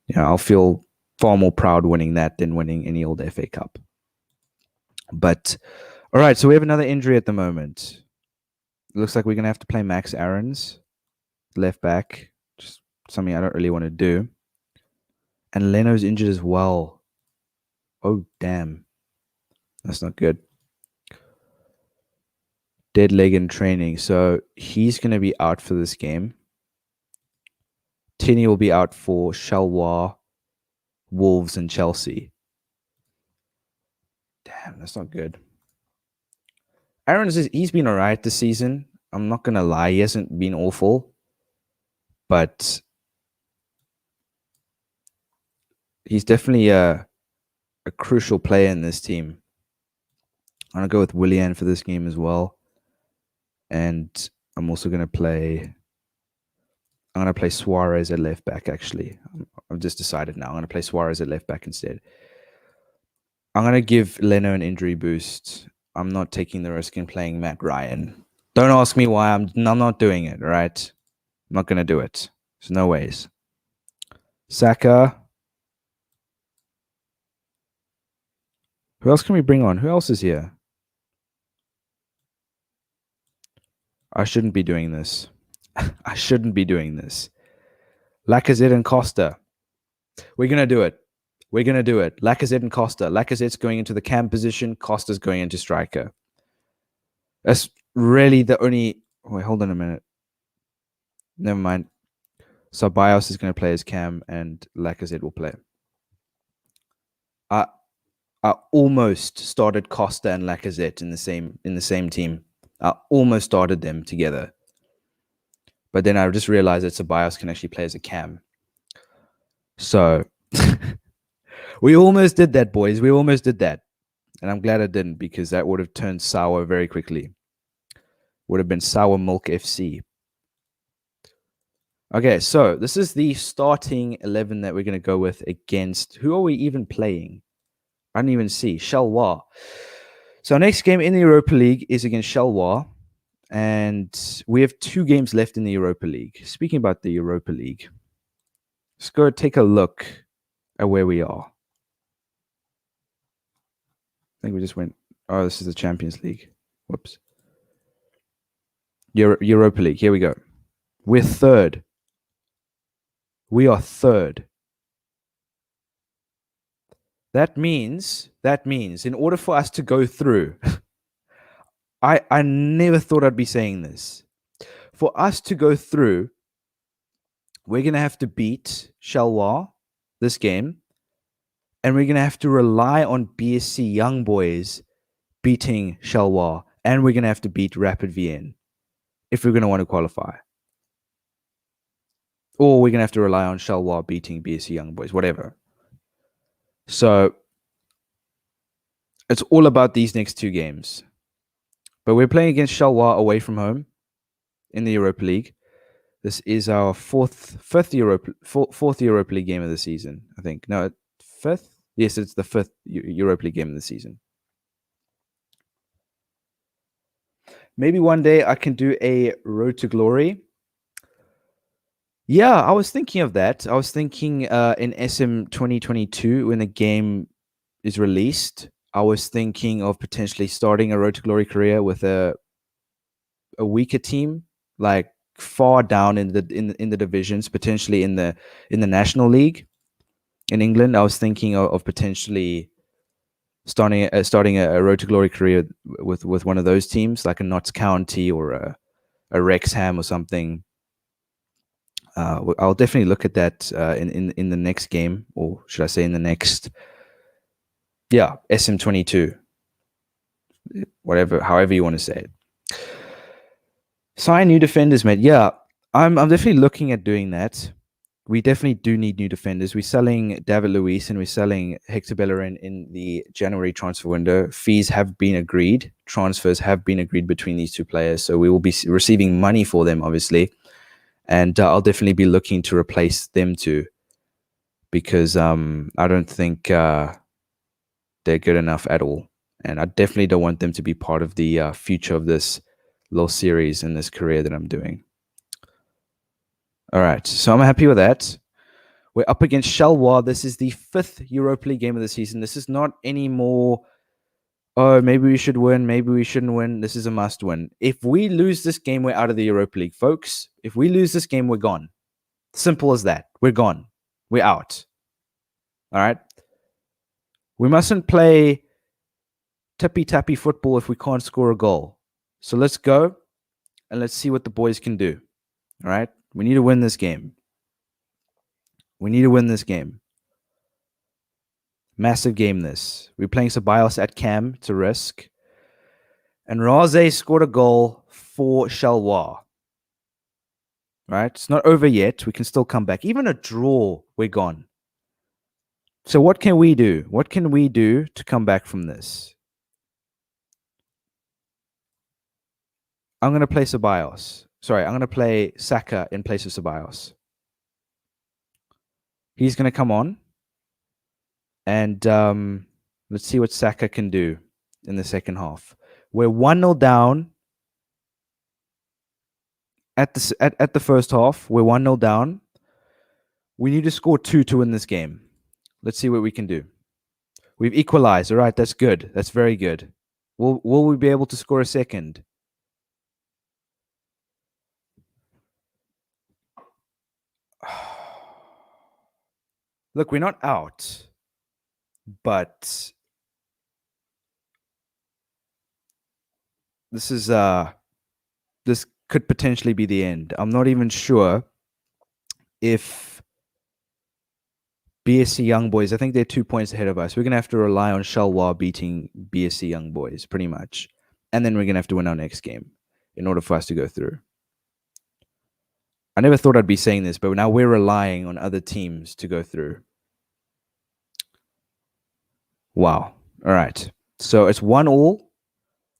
You know, I'll feel far more proud winning that than winning any old FA Cup. But all right, so we have another injury at the moment. It looks like we're gonna have to play Max Aarons, left back. Just something I don't really want to do. And Leno's injured as well. Oh damn, that's not good. Dead leg in training, so he's gonna be out for this game. Tierney will be out for Charleroi, Wolves, and Chelsea. Damn, that's not good. Aaron's he's been all right this season. I'm not gonna lie, he hasn't been awful, but he's definitely a crucial player in this team. I'm gonna go with Willian for this game as well, and I'm also gonna play Suarez at left back. Actually, I've just decided now. I'm gonna play Suarez at left back instead. I'm gonna give Leno an injury boost. I'm not taking the risk in playing Matt Ryan. Don't ask me why. I'm not doing it. All right, I'm not gonna do it. There's no ways. Saka. Who else can we bring on? Who else is here? I shouldn't be doing this. I shouldn't be doing this. Lacazette and Costa. We're going to do it. We're going to do it. Lacazette and Costa. Lacazette's going into the cam position. Costa's going into striker. That's really the only... Wait, hold on a minute. Never mind. So Bios is going to play as cam and Lacazette will play. I almost started Costa and Lacazette in the same team. I almost started them together. But then I just realized that Ceballos can actually play as a cam. So we almost did that, boys. We almost did that. And I'm glad I didn't, because that would have turned sour very quickly. Would have been Sour Milk FC. Okay, so this is the starting 11 that we're going to go with against... Who are we even playing? I didn't even see. Charleroi. So our next game in the Europa League is against Charleroi. And we have 2 games left in the Europa League. Speaking about the Europa League, let's go take a look at where we are. I think we just went... Oh, this is the Champions League. Whoops. Europa League. Here we go. We're third. We are third. That means in order for us to go through, I never thought I'd be saying this. For us to go through, we're going to have to beat Charleroi this game, and we're going to have to rely on BSC Young Boys beating Charleroi, and we're going to have to beat Rapid Vienna if we're going to want to qualify. Or we're going to have to rely on Charleroi beating BSC Young Boys, whatever. So it's all about these next 2 games. But we're playing against Charleroi away from home in the Europa League. This is our fourth Europa League game of the season, I think. No, 5th? Yes, it's the 5th Europa League game of the season. Maybe one day I can do a Road to Glory. Yeah, I was thinking of that. I was thinking in SM 2022, when the game is released, I was thinking of potentially starting a Road to Glory career with a weaker team, like far down in the divisions, potentially in the National League in England. I was thinking of potentially starting a Road to Glory career with one of those teams, like a Notts County or a Wrexham or something. I'll definitely look at that in the next game, or should I say in the next, SM22, however you want to say it. Sign new defenders, mate. Yeah, I'm definitely looking at doing that. We definitely do need new defenders. We're selling David Luiz and we're selling Hector Bellerin in the January transfer window. Fees have been agreed. Transfers have been agreed between these 2 players. So we will be receiving money for them, obviously. And I'll definitely be looking to replace them too. Because I don't think they're good enough at all. And I definitely don't want them to be part of the future of this little series in this career that I'm doing. All right, so I'm happy with that. We're up against Charleroi. This is the 5th Europa League game of the season. This is not any more, oh, maybe we should win, maybe we shouldn't win. This is a must win. If we lose this game, we're out of the Europa League, folks. If we lose this game, we're gone. Simple as that. We're gone. We're out. All right? We mustn't play tippy-tappy football if we can't score a goal. So let's go and let's see what the boys can do. All right? We need to win this game. We need to win this game. Massive game this. We're playing Ceballos at cam. It's a risk. And Raze scored a goal for Charleroi. Right? It's not over yet. We can still come back. Even a draw, we're gone. So what can we do? What can we do to come back from this? I'm going to play Ceballos. Sorry, I'm going to play Saka in place of Ceballos. He's going to come on. And let's see what Saka can do in the second half. We're 1-0 down at the first half. We're 1-0 down. We need to score 2 to win this game. Let's see what we can do. We've equalized. All right, that's good. That's very good. Will we be able to score a second? Look, we're not out, but this could potentially be the end. I'm not even sure if BSC Young Boys, I think they're 2 points ahead of us. We're going to have to rely on Shalwa beating BSC Young Boys, pretty much. And then we're going to have to win our next game in order for us to go through. I never thought I'd be saying this, but now we're relying on other teams to go through. Wow. All right. So it's 1-1.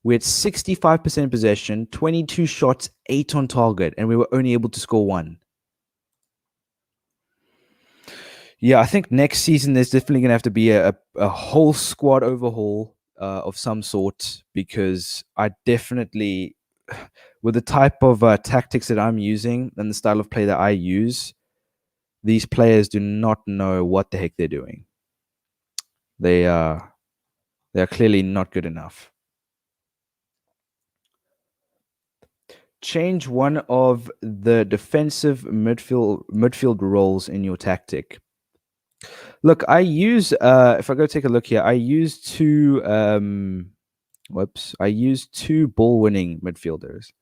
We had 65% possession, 22 shots, 8 on target, and we were only able to score 1. Yeah, I think next season there's definitely going to have to be a whole squad overhaul of some sort, because I definitely, with the type of tactics that I'm using and the style of play that I use, these players do not know what the heck they're doing. They're clearly not good enough. Change one of the defensive midfield roles in your tactic. Look, I use if I go take a look here, I use two ball winning midfielders.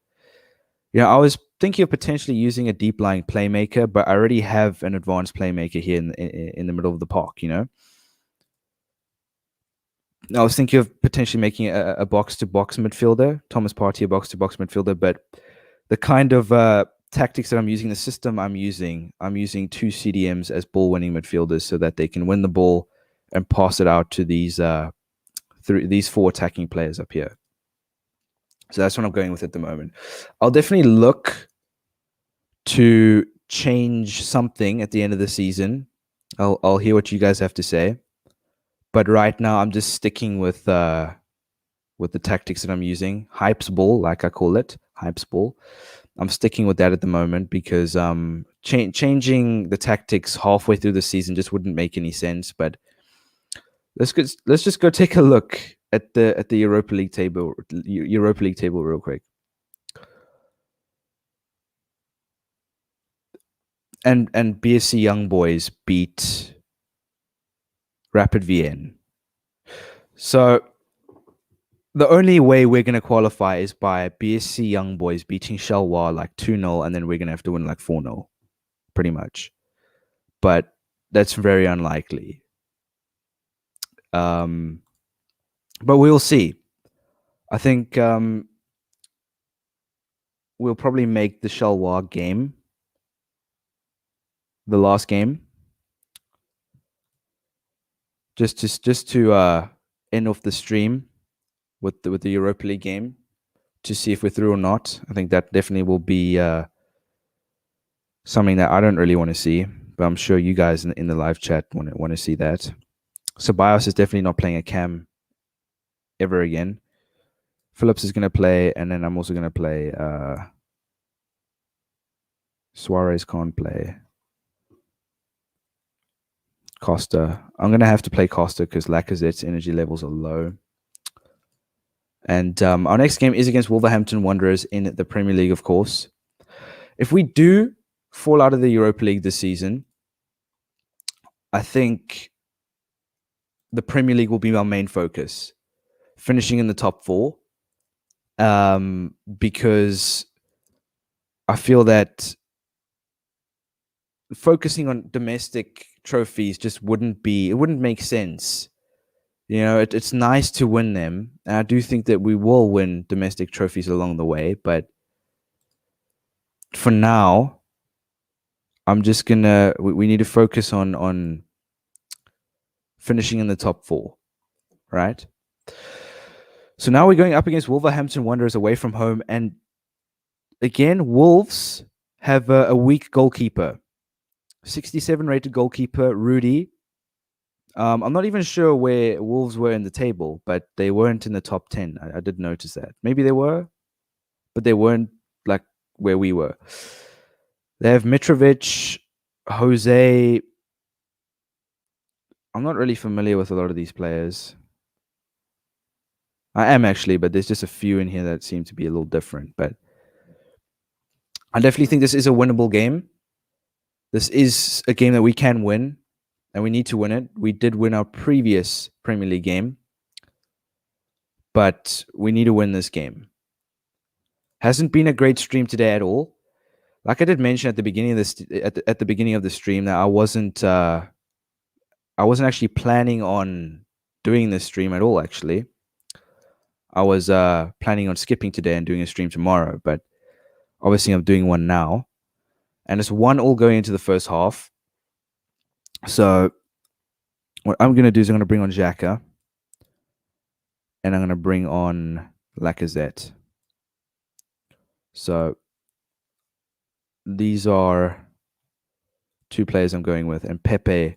I was thinking of potentially using a deep lying playmaker, but I already have an advanced playmaker here in the middle of the park. I was thinking of potentially making a box-to-box midfielder, Thomas Partey, a box-to-box midfielder, but the kind of tactics that I'm using, the system I'm using two CDMs as ball-winning midfielders so that they can win the ball and pass it out to these 4 attacking players up here. So that's what I'm going with at the moment. I'll definitely look to change something at the end of the season. I'll hear what you guys have to say. But right now, I'm just sticking with the tactics that I'm using. Hype's ball, like I call it, Hype's ball. I'm sticking with that at the moment because changing the tactics halfway through the season just wouldn't make any sense. But let's just go take a look at the Europa League table real quick. And BSC Young Boys beat Rapid Vienna. So the only way we're going to qualify is by BSC Young Boys beating Shalwa like 2-0, and then we're going to have to win like 4-0, pretty much. But that's very unlikely. But we'll see. I think we'll probably make the Shalwa game the last game. Just to end off the stream with the Europa League game to see if we're through or not. I think that definitely will be something that I don't really want to see, but I'm sure you guys in the live chat want to see that. So Bios is definitely not playing a cam ever again. Phillips is going to play, and then I'm also going to play Suarez can't play. Costa. I'm going to have to play Costa because Lacazette's energy levels are low. And our next game is against Wolverhampton Wanderers in the Premier League, of course. If we do fall out of the Europa League this season, I think the Premier League will be our main focus, finishing in the top 4, because I feel that focusing on domestic trophies just wouldn't make sense. It's nice to win them, and I do think that we will win domestic trophies along the way, but for now, I'm just gonna we need to focus on finishing in the top 4, right? So now we're going up against Wolverhampton Wanderers away from home, and again, Wolves have a weak goalkeeper, 67 rated goalkeeper Rudy. I'm not even sure where Wolves were in the table, but they weren't in the top 10. I did notice that. Maybe they were, but they weren't like where we were. They have Mitrovic, Jose, I'm not really familiar with a lot of these players. I am actually, but there's just a few in here that seem to be a little different. But I definitely think this is a winnable game. This is a game that we can win, and we need to win it. We did win our previous Premier League game, but we need to win this game. Hasn't been a great stream today at all. Like I did mention at the beginning of this, at the beginning of the stream, that I wasn't actually planning on doing this stream at all. Actually, I was planning on skipping today and doing a stream tomorrow, but obviously I'm doing one now, and it's 1-1 going into the first half. So what I'm going to do is I'm going to bring on Xhaka, and I'm going to bring on Lacazette. So these are two players I'm going with, and Pepe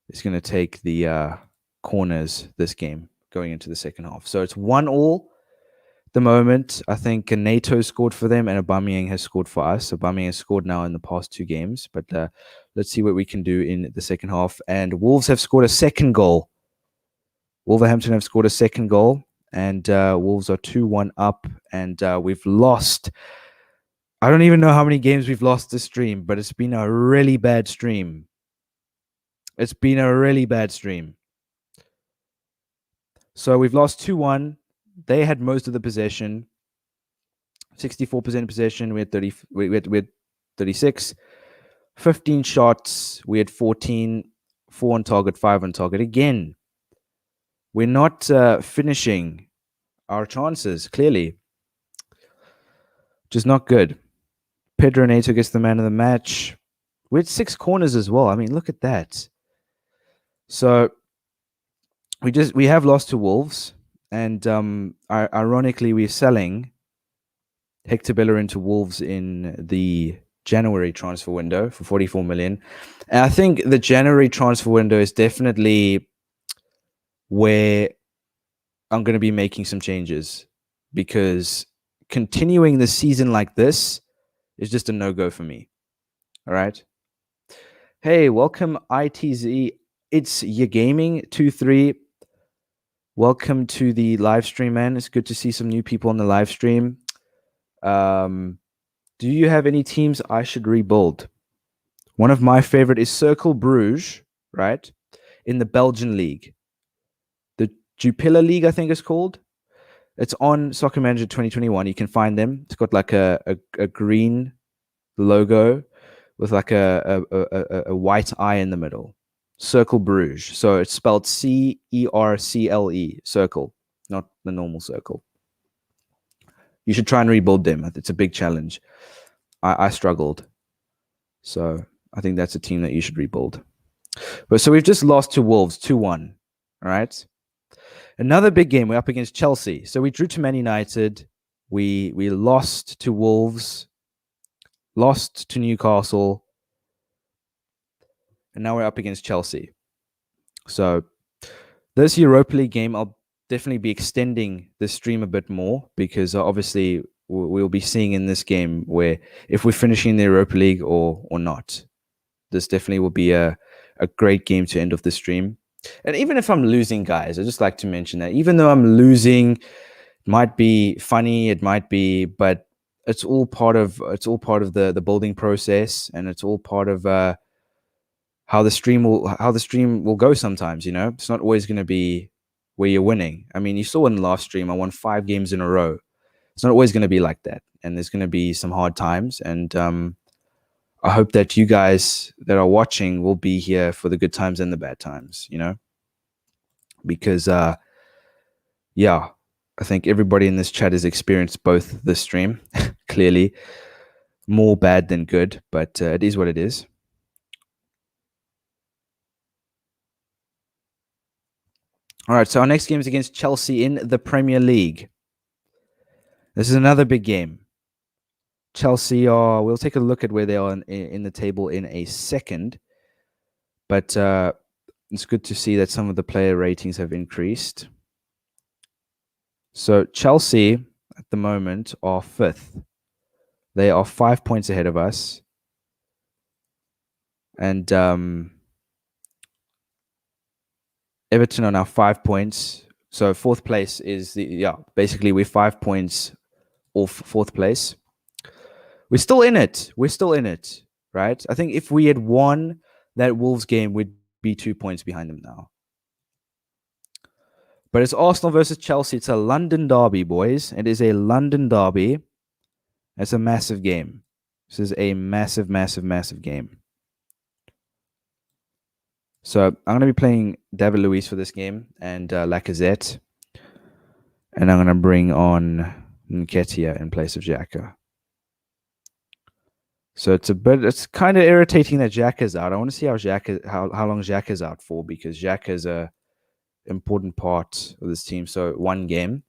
is going to take the corners this game going into the second half. So it's 1-1 at the moment. I think Neto scored for them, and Aubameyang has scored for us. Aubameyang has scored now in the past 2 games, but let's see what we can do in the second half. And Wolves have scored a second goal. Wolverhampton have scored a second goal, and Wolves are 2-1 up, and we've lost. I don't even know how many games we've lost this stream, but it's been a really bad stream. It's been a really bad stream. So we've lost 2-1. They had most of the possession. 64% possession. We had 30. We had 36. 15 shots. We had 14. 4 on target. 5 on target. Again, we're not finishing our chances, clearly. Which is not good. Pedro Neto gets the man of the match. We had 6 corners as well. I mean, look at that. So we have lost to Wolves, and ironically, we're selling Hector Bellerin to Wolves in the January transfer window for 44 million. And I think the January transfer window is definitely where I'm going to be making some changes, because continuing the season like this is just a no-go for me. All right. Hey, welcome ITZ. It's your gaming 23. Welcome to the live stream, man. It's good to see some new people on the live stream. Do you have any teams I should rebuild? One of my favorite is Cercle Bruges, right? In the Belgian league. The Jupiler League, I think it's called. It's on Soccer Manager 2021. You can find them. It's got like a green logo with like a white eye in the middle. Cercle Bruges. So it's spelled Cercle, Circle, not the normal circle. You should try and rebuild them. It's a big challenge. I struggled. So I think that's a team that you should rebuild. But so we've just lost to Wolves 2-1. All right. Another big game. We're up against Chelsea. So we drew to Man United. We lost to Wolves, lost to Newcastle, and now we're up against Chelsea. So this Europa League game, I'll definitely be extending the stream a bit more, because obviously we'll be seeing in this game where if we're finishing the Europa League or not. This definitely will be a great game to end off the stream. And even if I'm losing, guys, I just like to mention that even though I'm losing, it might be funny, it might be, but it's all part of the building process, and it's all part of how the stream will go sometimes. You know, it's not always going to be where you're winning. I mean, you saw in the last stream, I won 5 games in a row. It's not always going to be like that, and there's going to be some hard times. And I hope that you guys that are watching will be here for the good times and the bad times. You know, because yeah, I think everybody in this chat has experienced both this stream. Clearly, more bad than good, but it is what it is. All right, so our next game is against Chelsea in the Premier League. This is another big game. Chelsea are, we'll take a look at where they are in the table in a second. But it's good to see that some of the player ratings have increased. So Chelsea at the moment are 5th. They are 5 points ahead of us. And Everton are now 5 points. So fourth place is basically we're 5 points off fourth place. We're still in it. Right? I think if we had won that Wolves game, we'd be 2 points behind them now. But it's Arsenal versus Chelsea. It's a London derby, boys. It is a London derby. It's a massive game. This is a massive, massive, massive game. So I'm going to be playing David Luiz for this game and Lacazette. And I'm going to bring on Nketiah in place of Xhaka. So it's kind of irritating that Xhaka's out. I want to see how long Xhaka's out for, because Xhaka is a important part of this team. So one game,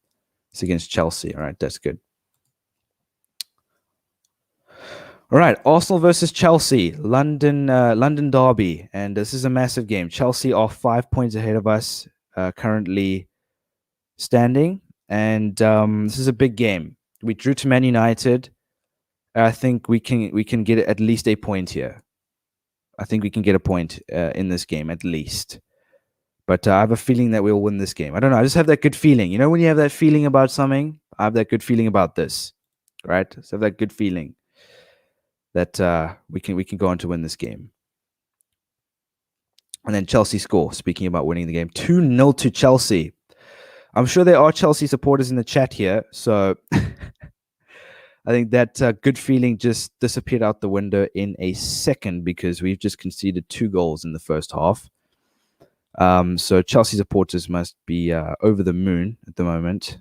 it's against Chelsea. All right, that's good. All right, Arsenal versus Chelsea, London derby, and this is a massive game. Chelsea are 5 points ahead of us, currently standing, and this is a big game. We drew to Man United. I think we can get at least a point here. I think we can get a point in this game at least. But I have a feeling that we'll win this game. I don't know. I just have that good feeling. You know, when you have that feeling about something, I have that good feeling about this, right? So I have that good feeling that we can go on to win this game. And then Chelsea score. Speaking about winning the game, 2-0 to Chelsea. I'm sure there are Chelsea supporters in the chat here, so I think that good feeling just disappeared out the window in a second, because we've just conceded 2 goals in the first half. So Chelsea supporters must be over the moon at the moment.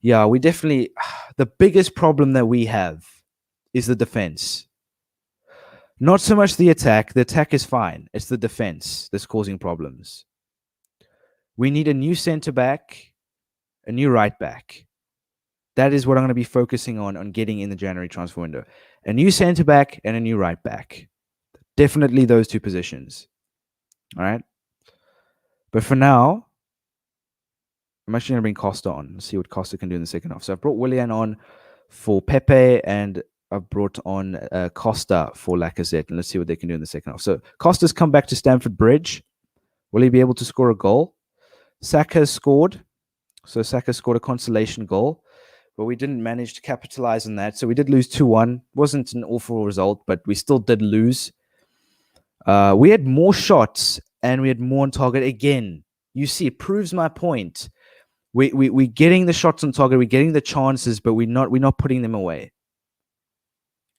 Yeah, we definitely... The biggest problem that we have is the defense. Not so much the attack. The attack is fine. It's the defense that's causing problems. We need a new centre-back, a new right-back. That is what I'm going to be focusing on getting in the January transfer window. A new centre-back and a new right-back. Definitely those 2 positions. All right? But for now, I'm actually going to bring Costa on. Let's see what Costa can do in the second half. So I've brought Willian on for Pepe, and I've brought on Costa for Lacazette. And let's see what they can do in the second half. So Costa's come back to Stamford Bridge. Will he be able to score a goal? Saka scored. So Saka scored a consolation goal, but we didn't manage to capitalize on that. So we did lose 2-1. Wasn't an awful result, but we still did lose. We had more shots and we had more on target again. You see, it proves my point. We're getting the shots on target, we're getting the chances, but we're not putting them away.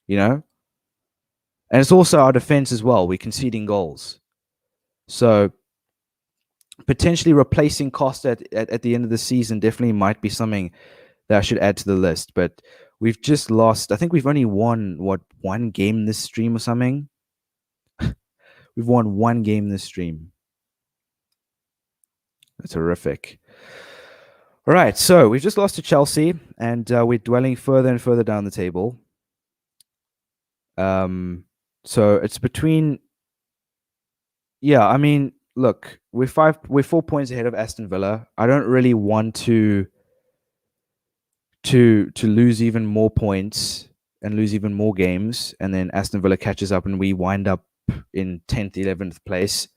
You know? And it's also our defense as well. We're conceding goals. So potentially replacing Costa at the end of the season definitely might be something that I should add to the list. But we've just lost. I think we've only won, one game this stream or something? We've won 1 game this stream. That's horrific. All right, so we've just lost to Chelsea, and we're dwelling further and further down the table. So it's between... Yeah, I mean, look, we're 4 points ahead of Aston Villa. I don't really want to lose even more points and lose even more games, and then Aston Villa catches up and we wind up in 10th, 11th place.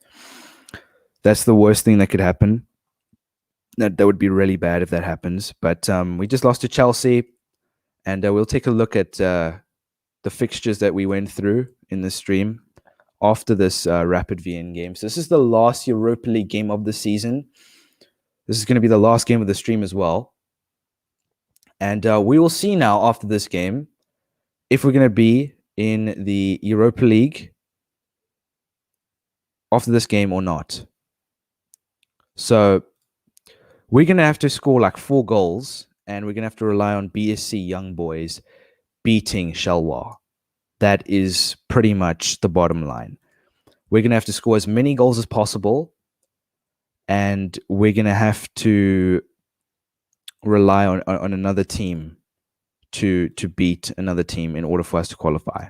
That's the worst thing that could happen. That would be really bad if that happens. But we just lost to Chelsea, and we'll take a look at the fixtures that we went through in the stream after this Rapid VN game. So this is the last Europa League game of the season. This is going to be the last game of the stream as well. And we will see now after this game if we're going to be in the Europa League after this game or not. So we're going to have to score like 4 goals, and we're going to have to rely on BSC Young Boys beating Shalwa. That is pretty much the bottom line. We're going to have to score as many goals as possible, and we're going to have to rely on another team to beat another team in order for us to qualify.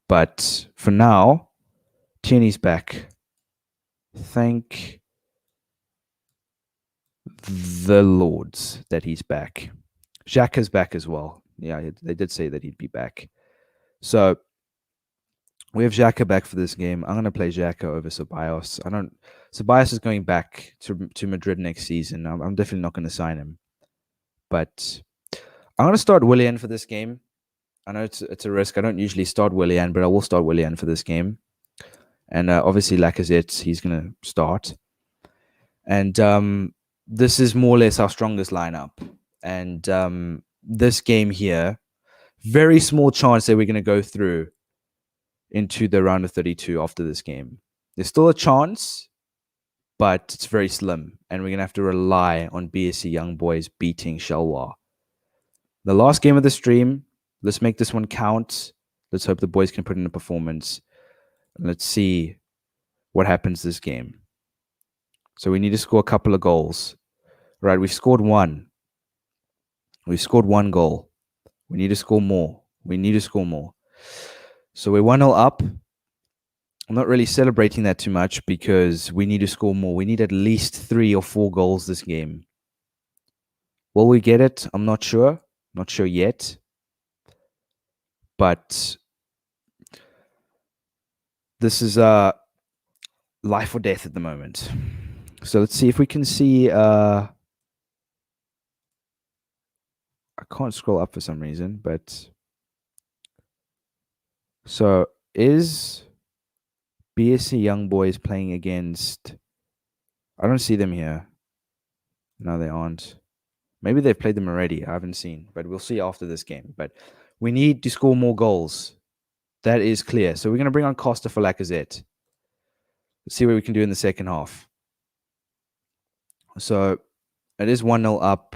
But for now, Tierney's back. Thank the Lords that he's back. Xhaka's back as well. Yeah, they did say that he'd be back. So We have Xhaka back for this game. I'm gonna play Xhaka over Ceballos. Ceballos is going back to Madrid next season. I'm definitely not gonna sign him. But I'm gonna start Willian for this game. I know it's a risk. I don't usually start Willian, but I will start Willian for this game. And obviously Lacazette, he's gonna start. And this is more or less our strongest lineup. And this game here, very small chance that we're gonna go through into the round of 32 after this game. There's still a chance, but it's very slim, and we're going to have to rely on BSC Young Boys beating Shalwa. The last game of the stream, let's make this one count. Let's hope the boys can put in a performance. Let's see what happens this game. So we need to score a couple of goals. Right, we've scored one. We've scored one goal. We need to score more. We need to score more. So we're 1-0 up. I'm not really celebrating that too much because we need to score more. We need at least 3 or 4 goals this game. Will we get it? I'm not sure. Not sure yet. But this is life or death at the moment. So let's see if we can see. I can't scroll up for some reason, but so is BSC Young Boys playing against? I don't see them here. No, they aren't. Maybe they've played them already. I haven't seen, but we'll see after this game. But we need to score more goals. That is clear. So we're going to bring on Costa for Lacazette. Let's see what we can do in the second half. So it is 1-0 up.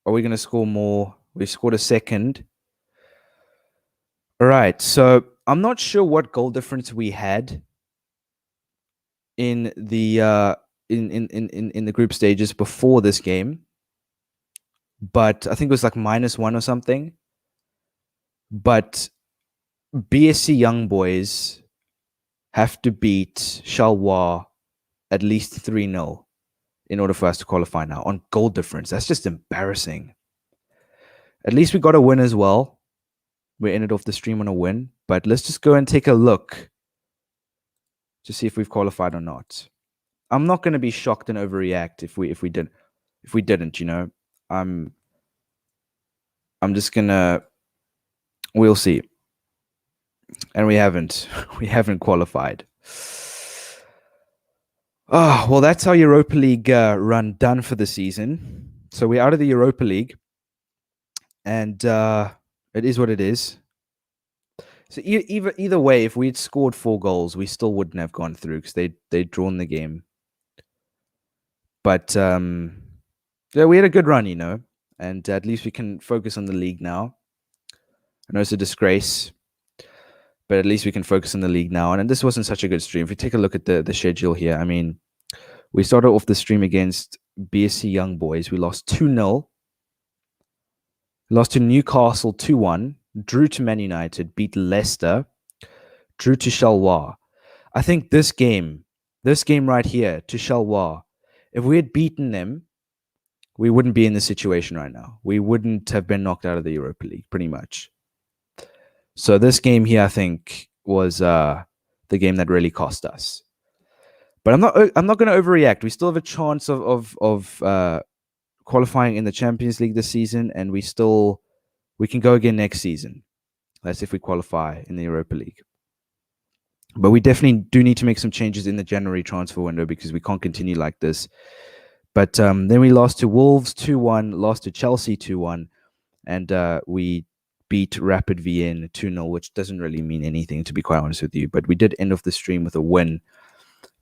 Are we going to score more? We scored a second. All right. So I'm not sure what goal difference we had in the in the group stages before this game, but I think it was like -1 or something. But BSC Young Boys have to beat Shalwa at least 3-0 in order for us to qualify now on goal difference. That's just embarrassing. At least we got a win as well. We ended off the stream on a win, but let's just go and take a look to see if we've qualified or not. I'm not going to be shocked and overreact if we didn't, you know. I'm just gonna. We'll see. And we haven't qualified. Oh, well, that's our Europa League run done for the season. So we're out of the Europa League, and it is what it is. So either way, if we had scored 4 goals, we still wouldn't have gone through because they'd drawn the game. But yeah, we had a good run, you know, and at least we can focus on the league now. I know it's a disgrace, but at least we can focus on the league now. And this wasn't such a good stream. If we take a look at the schedule here, I mean, we started off the stream against BSC Young Boys. We lost 2-0. Lost to Newcastle 2-1. Drew to Man United. Beat Leicester. Drew to Shalwa. I think this game right here to Shalwa, if we had beaten them, we wouldn't be in this situation right now. We wouldn't have been knocked out of the Europa League, pretty much. So this game here, I think, was the game that really cost us. But I'm not going to overreact. We still have a chance of qualifying in the Champions League this season, and we can go again next season. That's if we qualify in the Europa League. But we definitely do need to make some changes in the January transfer window because we can't continue like this. But then we lost to Wolves 2-1, lost to Chelsea 2-1, and we beat Rapid Vienna 2-0, which doesn't really mean anything, to be quite honest with you. But we did end off the stream with a win.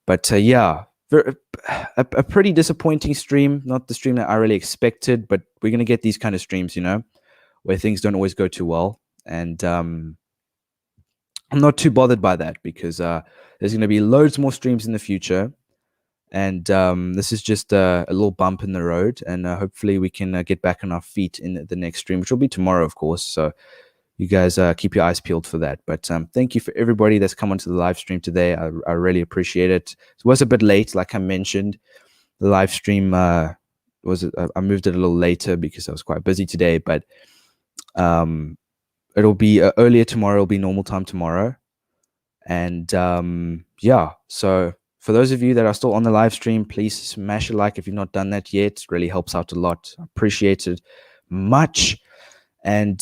But yeah, a pretty disappointing stream. Not the stream that I really expected, but we're going to get these kind of streams, you know, where things don't always go too well. And I'm not too bothered by that because there's going to be loads more streams in the future. And this is just a little bump in the road. And hopefully we can get back on our feet in the next stream, which will be tomorrow, of course. So you guys keep your eyes peeled for that. But thank you for everybody that's come onto the live stream today. I really appreciate it. It was a bit late, like I mentioned. The live stream I moved it a little later because I was quite busy today. But it'll be earlier tomorrow. It'll be normal time tomorrow. And yeah, so for those of you that are still on the live stream, please smash a like if you've not done that yet. It really helps out a lot. I appreciate it much. And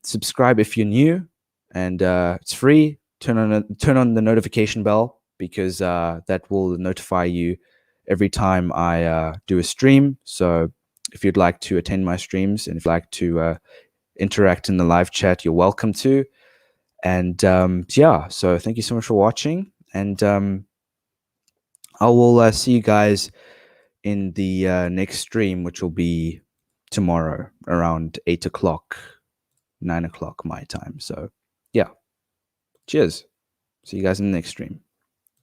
subscribe if you're new, and it's free. Turn on the notification bell, because that will notify you every time I do a stream. So if you'd like to attend my streams, and if you'd like to interact in the live chat, you're welcome to. And yeah, so thank you so much for watching, and I will see you guys in the next stream, which will be tomorrow around 8 o'clock, 9 o'clock my time. So yeah, cheers. See you guys in the next stream.